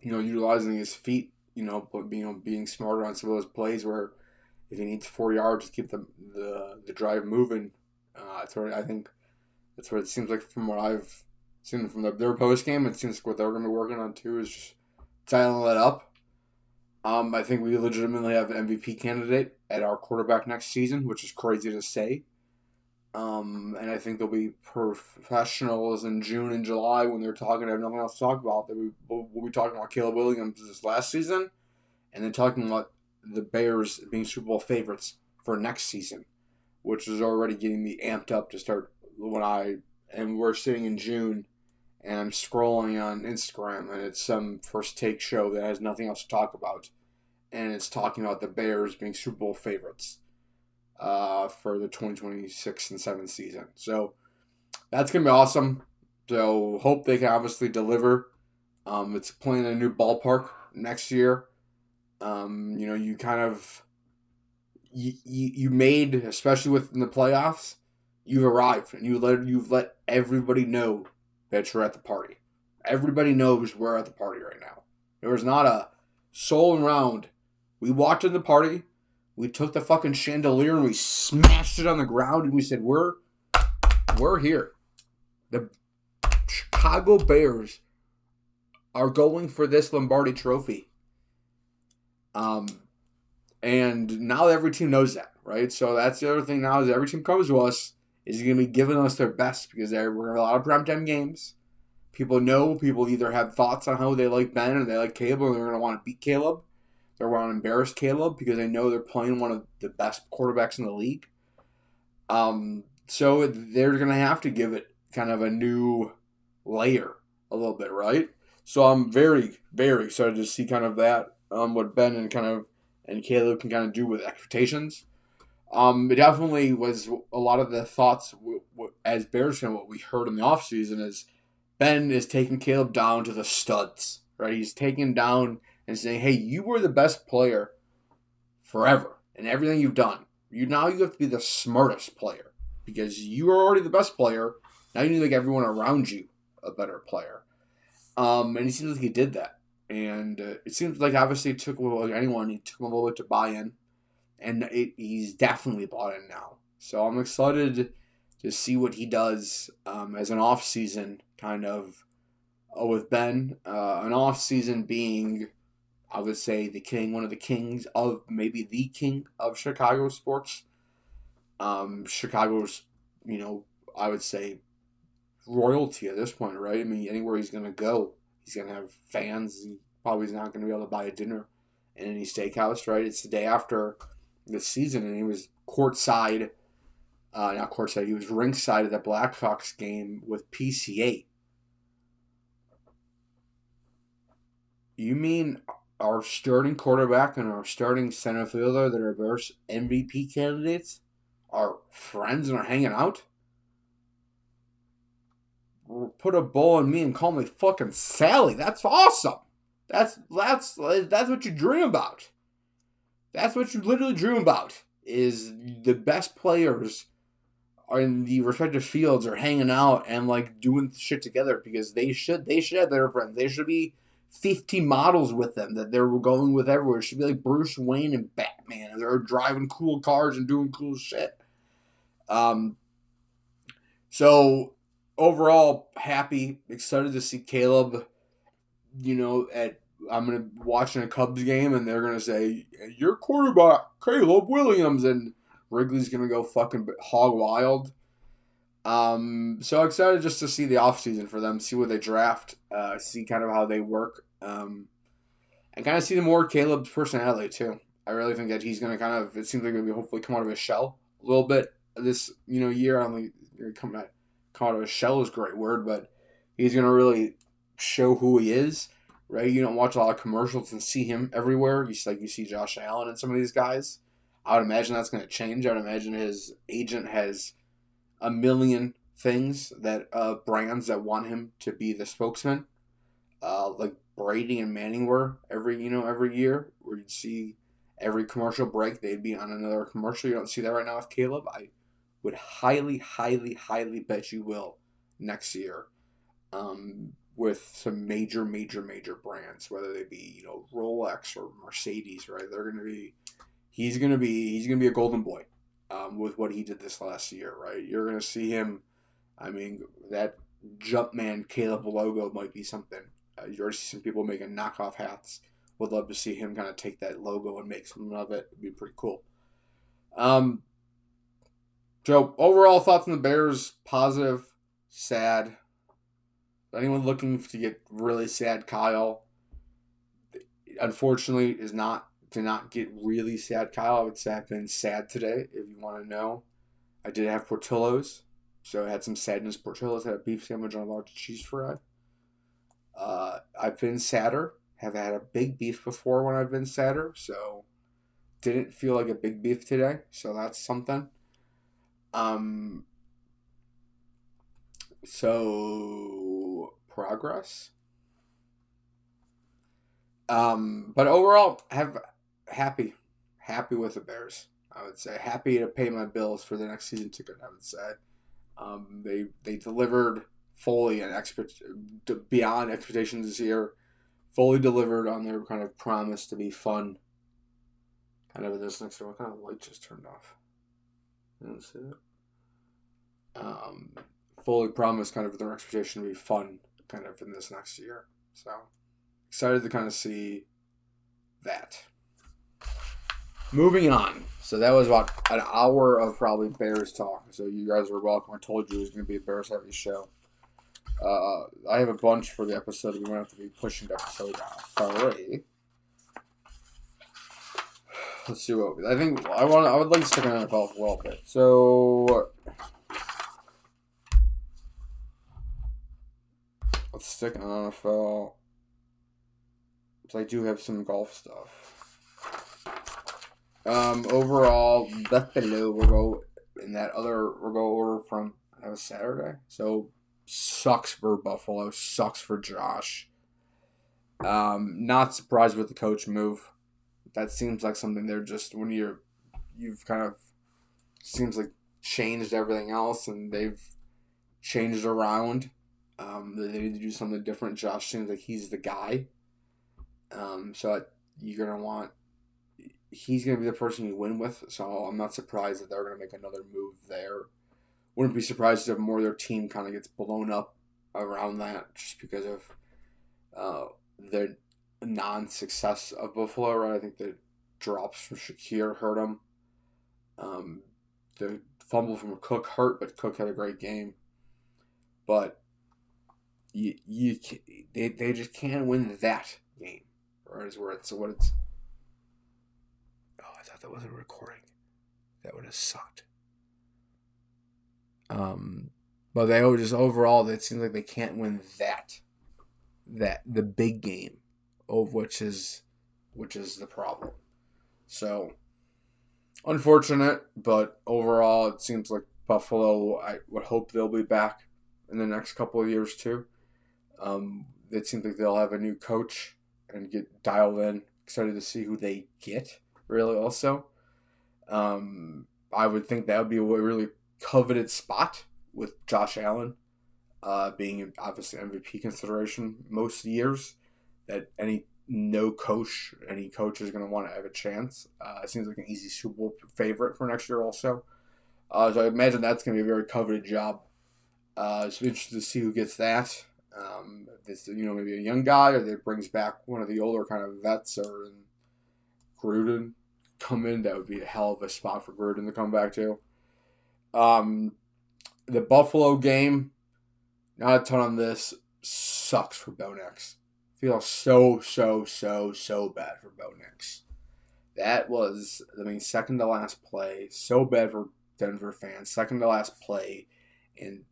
Utilizing his feet, but being smarter on some of those plays where if he needs 4 yards to keep the drive moving, that's what I think. That's what it seems like from what I've seen from their post game. It seems like what they're going to be working on too is just dialing it up. I think we legitimately have an MVP candidate at our quarterback next season, which is crazy to say. And I think they'll be professionals in June and July when they're talking. I have nothing else to talk about. We'll be talking about Caleb Williams this last season, and then talking about the Bears being Super Bowl favorites for next season, which is already getting me amped up to start we're sitting in June, and I'm scrolling on Instagram, and it's some first take show that has nothing else to talk about, and it's talking about the Bears being Super Bowl favorites for the 2026 and 7 season. So that's going to be awesome. So hope they can obviously deliver. It's playing a new ballpark next year. You kind of you made, especially within the playoffs, you've arrived and you've let everybody know that you're at the party. Everybody knows we're at the party right now. There is not a soul around. We walked in the party. We took the fucking chandelier and we smashed it on the ground and we said, we're here. The Chicago Bears are going for this Lombardi trophy. And now every team knows that, right? So that's the other thing now is every team comes to us is going to be giving us their best because we're going to have a lot of primetime games. People know, people either have thoughts on how they like Ben or they like Caleb or they're going to want to beat Caleb. They're going to embarrass Caleb because they know they're playing one of the best quarterbacks in the league. So they're going to have to give it kind of a new layer a little bit, right? So I'm very, very excited to see kind of that, what Ben and Caleb can kind of do with expectations. It definitely was a lot of the thoughts as Bears fan, what we heard in the offseason is Ben is taking Caleb down to the studs, right? He's taking him down and saying, hey, you were the best player forever in everything you've done. You have to be the smartest player because you are already the best player. Now you need to make everyone around you a better player. And he seems like he did that. And it seems like obviously it took anyone, he took him a little bit to buy in. And he's definitely bought in now. So I'm excited to see what he does as an off-season kind of with Ben. An off-season being, I would say, one of the kings of, maybe the king of Chicago sports. Chicago's, I would say, royalty at this point, right? I mean, anywhere he's going to go, he's going to have fans. He probably is not going to be able to buy a dinner in any steakhouse, right? It's the day after the season, and he was courtside, not courtside, he was ringside at the Blackhawks game with PCA. You mean our starting quarterback and our starting center fielder that are Bears MVP candidates are friends and are hanging out? Put a bowl on me and call me fucking Sally. That's awesome. That's what you dream about. That's what you literally dream about. Is the best players in the respective fields are hanging out and like doing shit together because they should have their friends. They should be 50 models with them that they're going with everywhere. It should be like Bruce Wayne and Batman, and they're driving cool cars and doing cool shit. So overall, happy, excited to see Caleb. I'm gonna watching a Cubs game and they're gonna say your quarterback Caleb Williams and Wrigley's gonna go fucking hog wild. So excited just to see the offseason for them, see what they draft, see kind of how they work, and kind of see the more Caleb's personality too. I really think that he's gonna it seems like gonna be hopefully come out of his shell a little bit this year. I don't think come out of his shell is a great word, but he's gonna really show who he is. Right, you don't watch a lot of commercials and see him everywhere. You see Josh Allen and some of these guys. I would imagine that's going to change. I would imagine his agent has a million things that brands that want him to be the spokesman, like Brady and Manning were every year, where you'd see every commercial break they'd be on another commercial. You don't see that right now with Caleb. I would highly, highly, highly bet you will next year. With some major brands, whether they be Rolex or Mercedes, right? He's gonna be a golden boy, with what he did this last year, right? You're gonna see him. I mean, that Jumpman Caleb logo might be something. You already see some people making knockoff hats. Would love to see him kind of take that logo and make something of it. It'd be pretty cool. So overall thoughts on the Bears: positive, sad. Anyone looking to get really sad, Kyle, unfortunately, did not get really sad, Kyle. I would say I've been sad today, if you want to know. I did have Portillo's, so I had some sadness. Portillo's had a beef sandwich on a large cheese fry. I've been sadder. Have had a big beef before when I've been sadder, so didn't feel like a big beef today. So that's something. So progress. But overall, happy with the Bears. I would say happy to pay my bills for the next season ticket. I would say, they delivered fully and beyond expectations this year. Fully delivered on their kind of promise to be fun. Kind of this next one. What kind of light just turned off? You don't see that? fully promise kind of their expectation to be fun kind of in this next year. So excited to kind of see that. Moving on. So that was about an hour of probably Bears talk. So you guys are welcome. I told you it was going to be a Bears heavy show. I have a bunch for the episode. We might have to be pushing the episode 3. Let's see what I think. I would like to stick on NFL a little bit. So let's stick on NFL. So I do have some golf stuff. Overall, Buffalo will go in that other. We'll go order from. That was Saturday. So sucks for Buffalo. Sucks for Josh. Not surprised with the coach move. That seems like something they're just when you've kind of seems like changed everything else and they've changed around. They need to do something different. Josh seems like he's the guy. So you're gonna want he's gonna be the person you win with. So I'm not surprised that they're gonna make another move there. Wouldn't be surprised if more of their team kind of gets blown up around that just because of their non-success of Buffalo, right? I think the drops from Shakir hurt him. The fumble from Cook hurt, but Cook had a great game. But they just can't win that game, right? Is where it's what it's. Oh, I thought that wasn't recording. That would have sucked. But they just overall, it seems like they can't win that the big game. Of which is the problem. So, unfortunate, but overall, it seems like Buffalo, I would hope they'll be back in the next couple of years too. It seems like they'll have a new coach and get dialed in. Excited to see who they get, really, also. I would think that would be a really coveted spot with Josh Allen being obviously MVP consideration most years. That any coach is going to want to have a chance. It seems like an easy Super Bowl favorite for next year also. So I imagine that's going to be a very coveted job. So interested to see who gets that. If it's maybe a young guy or that brings back one of the older kind of vets or Gruden come in. That would be a hell of a spot for Gruden to come back to. The Buffalo game, not a ton on this, sucks for Bo Nix. Feel so bad for Bo Nix. That was, second to last play. So bad for Denver fans. Second to last play. And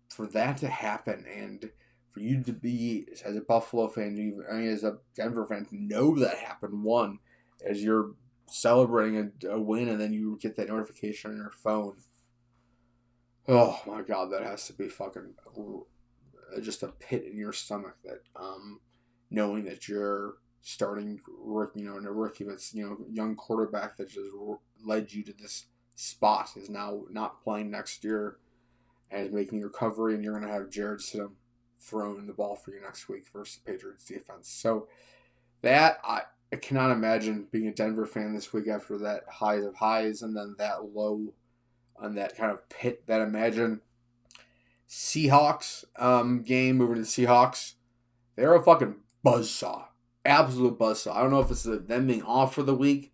for that to happen and for you to be, as a Buffalo fan, as a Denver fan, to know that happened, one, as you're celebrating a win and then you get that notification on your phone. Oh my God, that has to be fucking just a pit in your stomach that knowing that you're starting in a rookie that's young quarterback that just led you to this spot is now not playing next year and is making recovery, and you're going to have Jared Stidham throwing the ball for you next week versus the Patriots defense. So that I cannot imagine being a Denver fan this week after that highs of highs and then that low on that kind of pit. That imagine Seahawks game, moving to the Seahawks. They're a fucking buzzsaw. Absolute buzzsaw. I don't know if it's them being off for the week,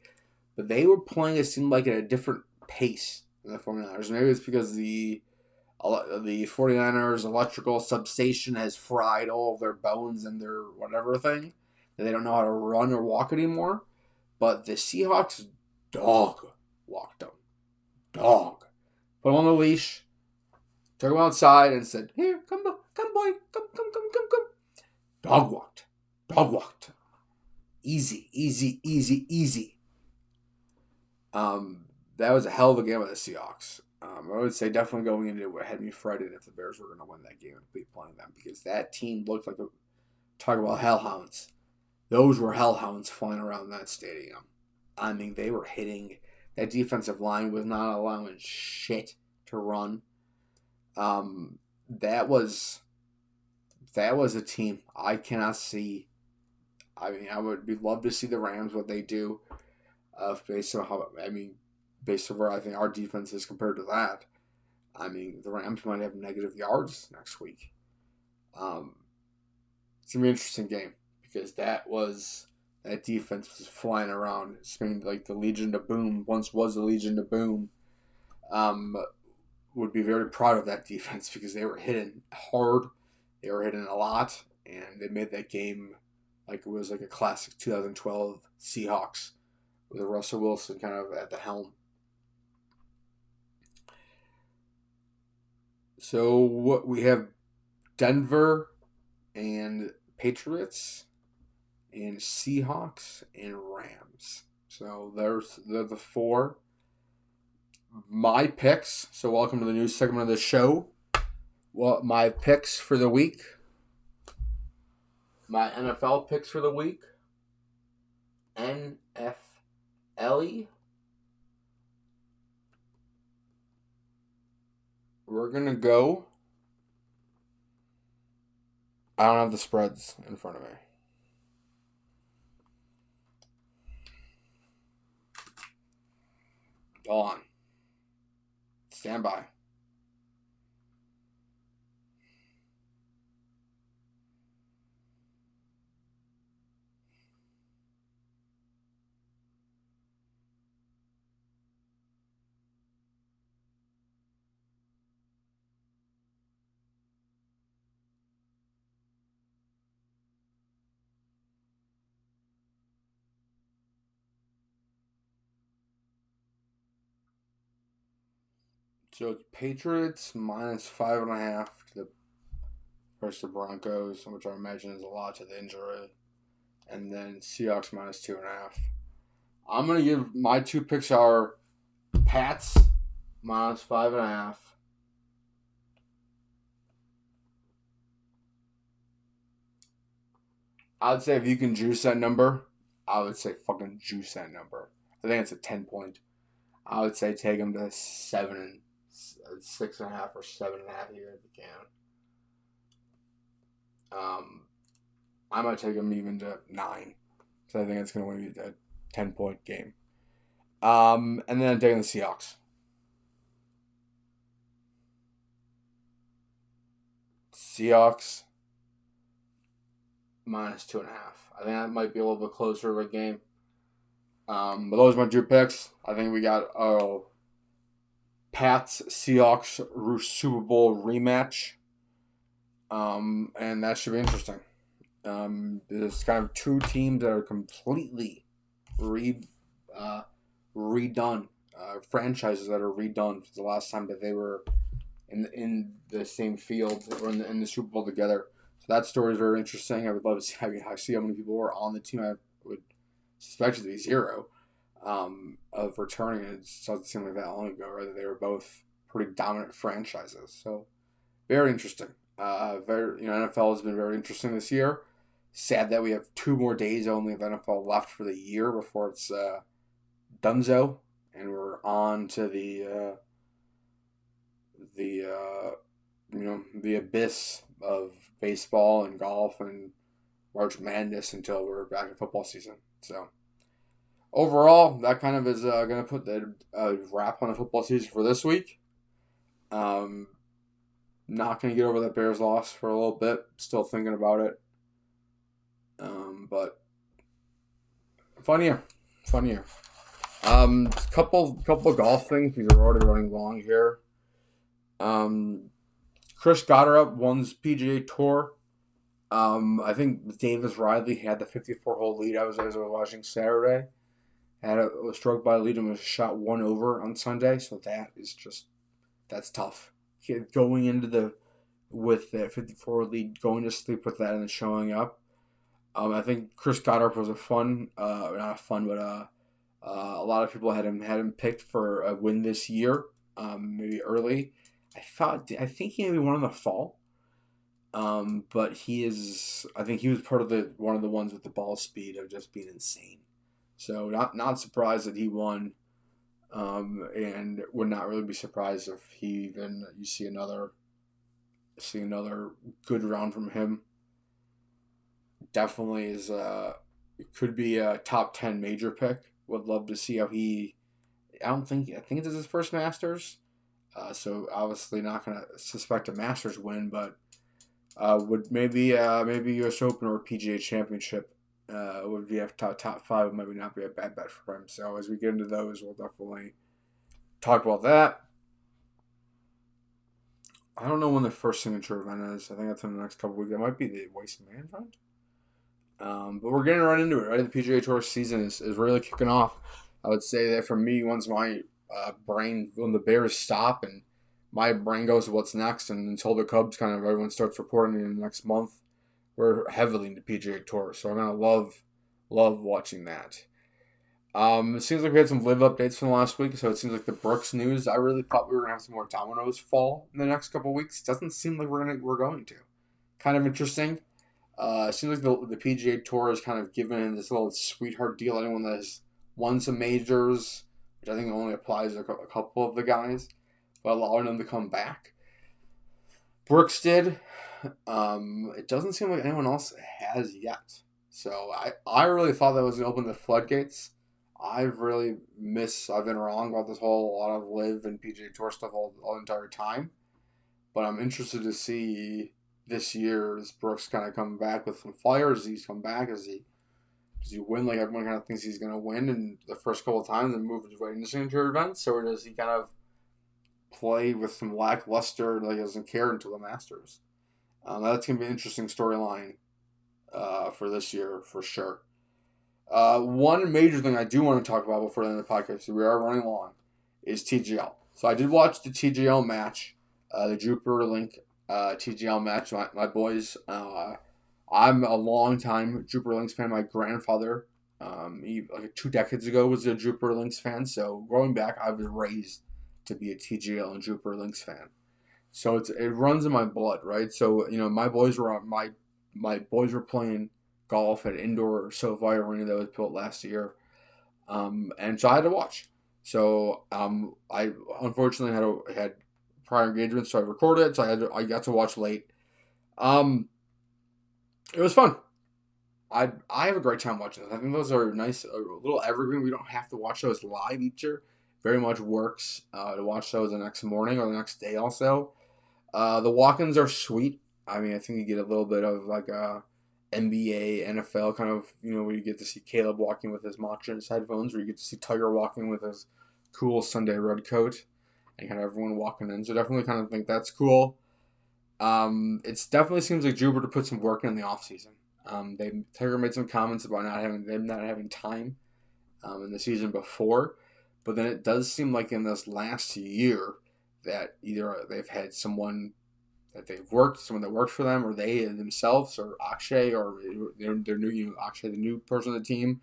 but they were playing, it seemed like, at a different pace than the 49ers. Maybe it's because the 49ers electrical substation has fried all of their bones and their whatever thing, that they don't know how to run or walk anymore. But the Seahawks dog walked them. Dog. Put them on the leash. Took him outside and said, "Here, come boy, come. Dog walked. Easy. That was a hell of a game with the Seahawks. I would say definitely going into what had me frightened if the Bears were going to win that game and be playing them, because that team looked like talk about hellhounds. Those were hellhounds flying around that stadium. I mean, they were hitting. That defensive line was not allowing shit to run. That was a team I cannot see. I mean, I would love to see the Rams, what they do, based on where I think our defense is compared to that. I mean, the Rams might have negative yards next week. It's gonna be an interesting game because that defense was flying around. It's been like the Legion of Boom once was the Legion of Boom. Um, would be very proud of that defense because they were hitting hard, they were hitting a lot, and they made that game like it was like a classic 2012 Seahawks with Russell Wilson kind of at the helm. So what we have Denver and Patriots and Seahawks and Rams. So they're the four. My picks. So welcome to the new segment of the show. Well, my picks for the week. My NFL picks for the week. NFL. We're gonna go. I don't have the spreads in front of me. Go on. Stand by. So it's Patriots minus 5.5 to the versus the Broncos, which I imagine is a lot to the injury, and then Seahawks minus 2.5. I'm gonna give my two picks are Pats minus 5.5. I'd say if you can juice that number, I would say fucking juice that number. I think it's a 10 point. I would say take them to 6.5 or 7.5 here if you can. I might take them even to 9. So I think it's going to be a 10 point game. And then I'm taking the Seahawks. Seahawks minus 2.5. I think that might be a little bit closer of a game. But those are my two picks. I think we got Pats Seahawks Super Bowl rematch. And that should be interesting. There's kind of two teams that are completely redone. Franchises that are redone for the last time that they were in the same field or in the Super Bowl together. So that story is very interesting. I would love to see, see how many people were on the team. I would suspect it to be zero of returning. It doesn't seem like that long ago, right? They were both pretty dominant franchises. So very interesting. NFL has been very interesting this year. Sad that we have 2 more days only of NFL left for the year before it's donezo, and we're on to the abyss of baseball and golf and March Madness until we're back in football season. So overall, that kind of is going to put the wrap on the football season for this week. Not going to get over that Bears loss for a little bit. Still thinking about it. But fun year. Couple of golf things because we're already running long here. Chris Goddard won his PGA Tour. I think Davis Riley had the 54-hole lead. As I was watching Saturday. Was struck by a lead and was shot 1 over on Sunday. So that's tough. Going into with the 54 lead, going to sleep with that and then showing up. I think Chris Goddard was not fun, but a lot of people had him picked for a win this year, maybe early. I think he maybe won in the fall, but I think he was part of one of the ones with the ball speed of just being insane. So not surprised that he won, and would not really be surprised if you see another good round from him. Definitely is it could be a top 10 major pick. Would love to see how I think this is his first Masters. So obviously not going to suspect a Masters win, but would maybe U.S. Open or PGA Championship would be a top five. Maybe not be a bad bet for him. So as we get into those, we'll definitely talk about that. I don't know when the first signature event is. I think that's in the next couple weeks. It might be the Waste Man event. But we're getting right into it, right? The PGA Tour season is really kicking off. I would say that for me, once my brain, when the Bears stop and my brain goes to what's next, and until the Cubs kind of everyone starts reporting in the next month, we're heavily into PGA Tour. So I'm going to love watching that. It seems like we had some live updates from last week, so it seems like the Brooks news. I really thought we were gonna have some more dominoes fall in the next couple weeks. Doesn't seem like we're going to. Kind of interesting. It seems like the PGA Tour is kind of given this little sweetheart deal. Anyone that has won some majors, which I think only applies to a couple of the guys, but allowing them to come back. Brooks did. It doesn't seem like anyone else has yet. So I really thought that was going to open the floodgates. I've been wrong about this whole lot of live and PGA Tour stuff all the entire time. But I'm interested to see this year as Brooks kind of come back with some fire. Does he come back? Does he win like everyone kind of thinks he's going to win in the first couple of times and move his way into signature events? Or does he kind of play with some lackluster, like he doesn't care until the Masters? That's going to be an interesting storyline for this year for sure. One major thing I do want to talk about before the end of the podcast, so we are running long, is TGL. So I did watch the TGL match, the Jupiter Link TGL match. My boys, I'm a long time Jupiter Links fan. My grandfather, like 2 decades ago, was a Jupiter Links fan. So growing back, I was raised to be a TGL and Jupiter Links fan. So it runs in my blood, right? So my boys were playing golf at indoor SoFi arena that was built last year, and so I had to watch. So I unfortunately had prior engagements, so I recorded it. So I got to watch late. It was fun. I have a great time watching this. I think those are nice, a little evergreen. We don't have to watch those live each year. Very much works to watch those the next morning or the next day also. The walk-ins are sweet. I mean, I think you get a little bit of like a NBA, NFL kind of, where you get to see Caleb walking with his matcha in his headphones, where you get to see Tiger walking with his cool Sunday red coat, and kind of everyone walking in. So definitely kind of think that's cool. It definitely seems like Jupiter put some work in the offseason. Tiger made some comments about not having time in the season before, but then it does seem like in this last year that either they've had someone someone that worked for them, or they themselves, or Akshay, or their new, Akshay, the new person on the team.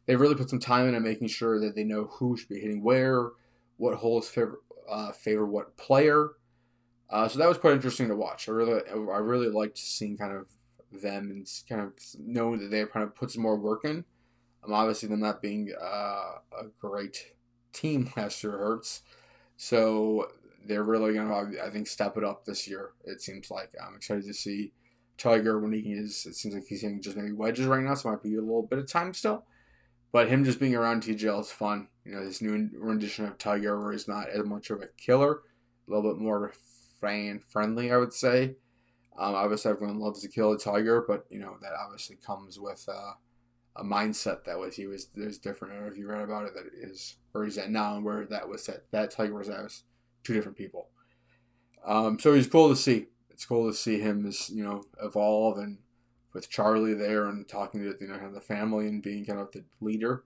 They've really put some time into making sure that they know who should be hitting where, what holes favor what player. So that was quite interesting to watch. I really liked seeing kind of them and kind of knowing that they kind of put some more work in. Obviously, them not being a great team last year hurts. So they're really going to, I think, step it up this year. It seems like I'm excited to see Tiger when it seems like he's hitting just maybe wedges right now, so it might be a little bit of time still. But him just being around TGL is fun. This new rendition of Tiger where he's not as much of a killer, a little bit more fan friendly, I would say. Obviously, everyone loves to kill a Tiger, but that obviously comes with a mindset there's different. I don't know if you read about it, that it is where he's at now and where that Tiger was at was two different people. So he's cool to see. It's cool to see him evolve, and with Charlie there and talking to kind of the family and being kind of the leader,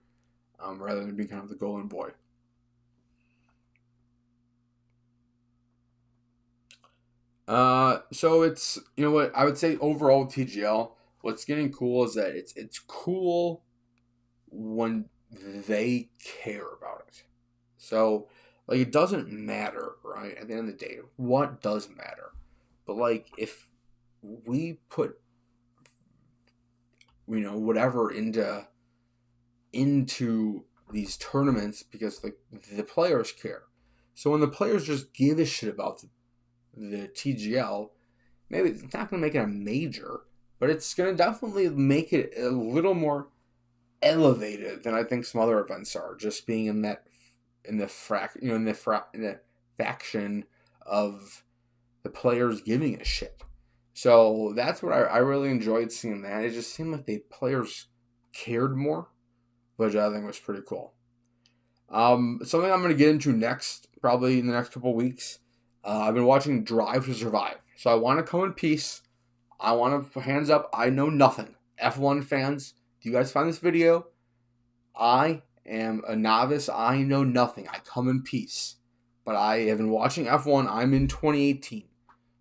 rather than being kind of the golden boy. So it's what I would say overall with TGL. What's getting cool is that it's cool when they care about it. So like it doesn't matter, right? At the end of the day, what does matter? But like if we put whatever into these tournaments because like the players care. So when the players just give a shit about the TGL, maybe it's not going to make it a major, but it's going to definitely make it a little more elevated than I think some other events are. Just being in the faction of the players giving a shit. So that's what I really enjoyed seeing that. It just seemed like the players cared more, which I think was pretty cool. Something I'm going to get into next, probably in the next couple weeks. I've been watching Drive to Survive. So I want to come in peace. I want to, hands up, I know nothing. F1 fans, do you guys find this video? I am a novice. I know nothing. I come in peace. But I have been watching F1. I'm in 2018.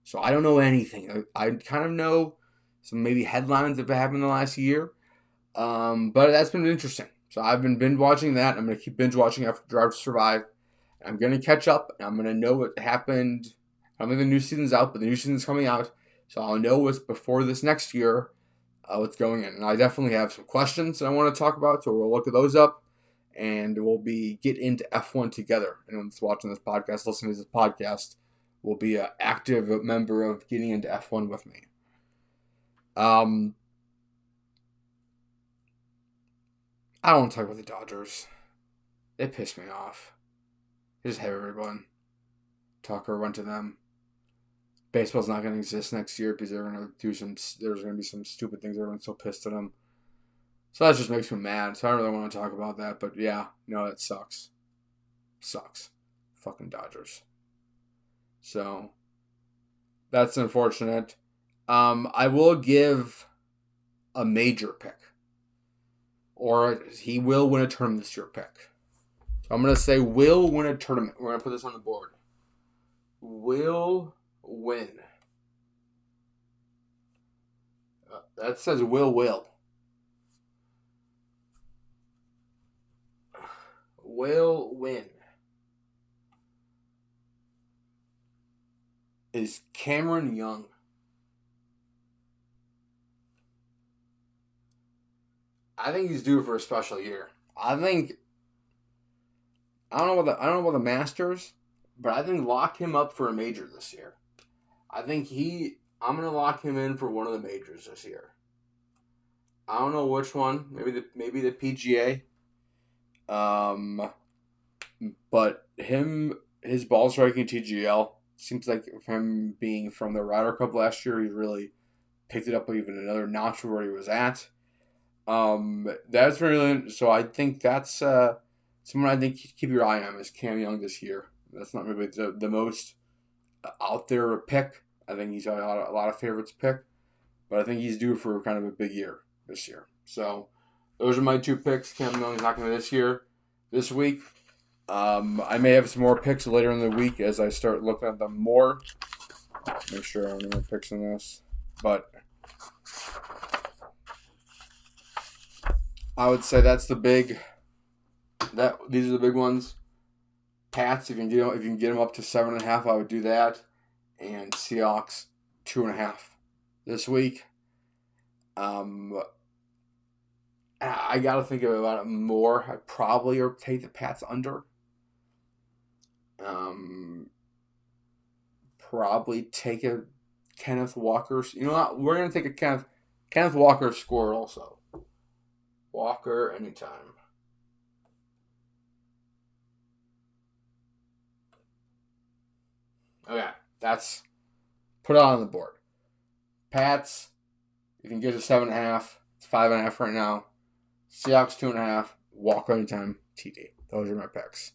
So I don't know anything. I kind of know some maybe headlines that have happened in the last year. But that's been interesting. So I've been binge watching that. I'm going to keep binge watching after Drive to Survive. I'm going to catch up. And I'm going to know what happened. I don't think the new season's out, but the new season's coming out. So I'll know what's before this next year, what's going in. And I definitely have some questions that I want to talk about. So we'll look at those up. And we'll get into F1 together. Anyone that's watching this podcast, listening to this podcast, will be an active member of getting into F1 with me. I don't want to talk about the Dodgers. They piss me off. They just have everyone. Tucker went to them. Baseball's not going to exist next year because they're going to do there's going to be some stupid things. Everyone's so pissed at them. So that just makes me mad. So I don't really want to talk about that. But yeah, no, that sucks. Sucks. Fucking Dodgers. So that's unfortunate. I will give a major pick. Or he will win a tournament this year pick. So I'm going to say will win a tournament. We're going to put this on the board. Will win. That says will. Will win. Is Cameron Young. I think he's due for a special year. I don't know about the Masters, but I think lock him up for a major this year. I'm going to lock him in for one of the majors this year. I don't know which one. Maybe the PGA. But his ball striking TGL seems like him being from the Ryder Cup last year, he really picked it up even another notch where he was at. That's really, so I think that's someone I think keep your eye on is Cam Young this year. That's not maybe the most out there pick. I think he's got a lot of favorites pick, but I think he's due for kind of a big year this year. So those are my two picks. Cam Young's not going to this week. I may have some more picks later in the week as I start looking at them more. Make sure I have any more picks in this, but I would say these are the big ones. Pats, if you can get them up to 7.5, I would do that. And Seahawks 2.5 this week. I gotta think about it more. I'd probably take the Pats under. Probably take a Kenneth Walker. You know what? We're gonna take a Kenneth Walker score also. Walker anytime. Okay, that's put it on the board. Pats, you can get to 7.5. It's 5.5 right now. Seahawks 2.5. Walker anytime. TD. Those are my picks.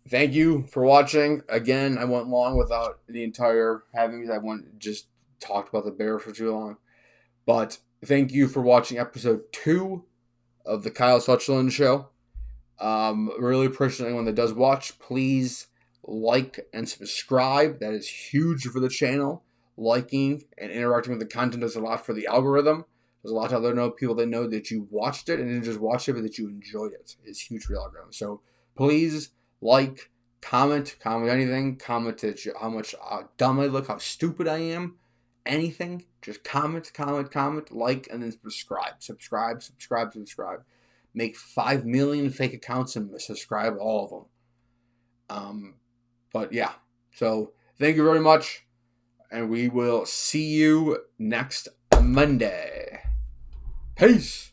Thank you for watching. Again, I went long without the entire having. I just talked about the Bears for too long. But thank you for watching episode 2 of the Kyle Suchsland Show. Really appreciate anyone that does watch. Please like and subscribe. That is huge for the channel. Liking and interacting with the content does a lot for the algorithm. There's a lot of other people that know that you watched it and didn't just watch it, but that you enjoyed it. It's huge for the algorithm. So please like, comment anything. Comment how much dumb I look, how stupid I am. Anything. Just comment, like, and then subscribe. Make 5 million fake accounts and subscribe all of them. But yeah. So thank you very much. And we will see you next Monday. Peace.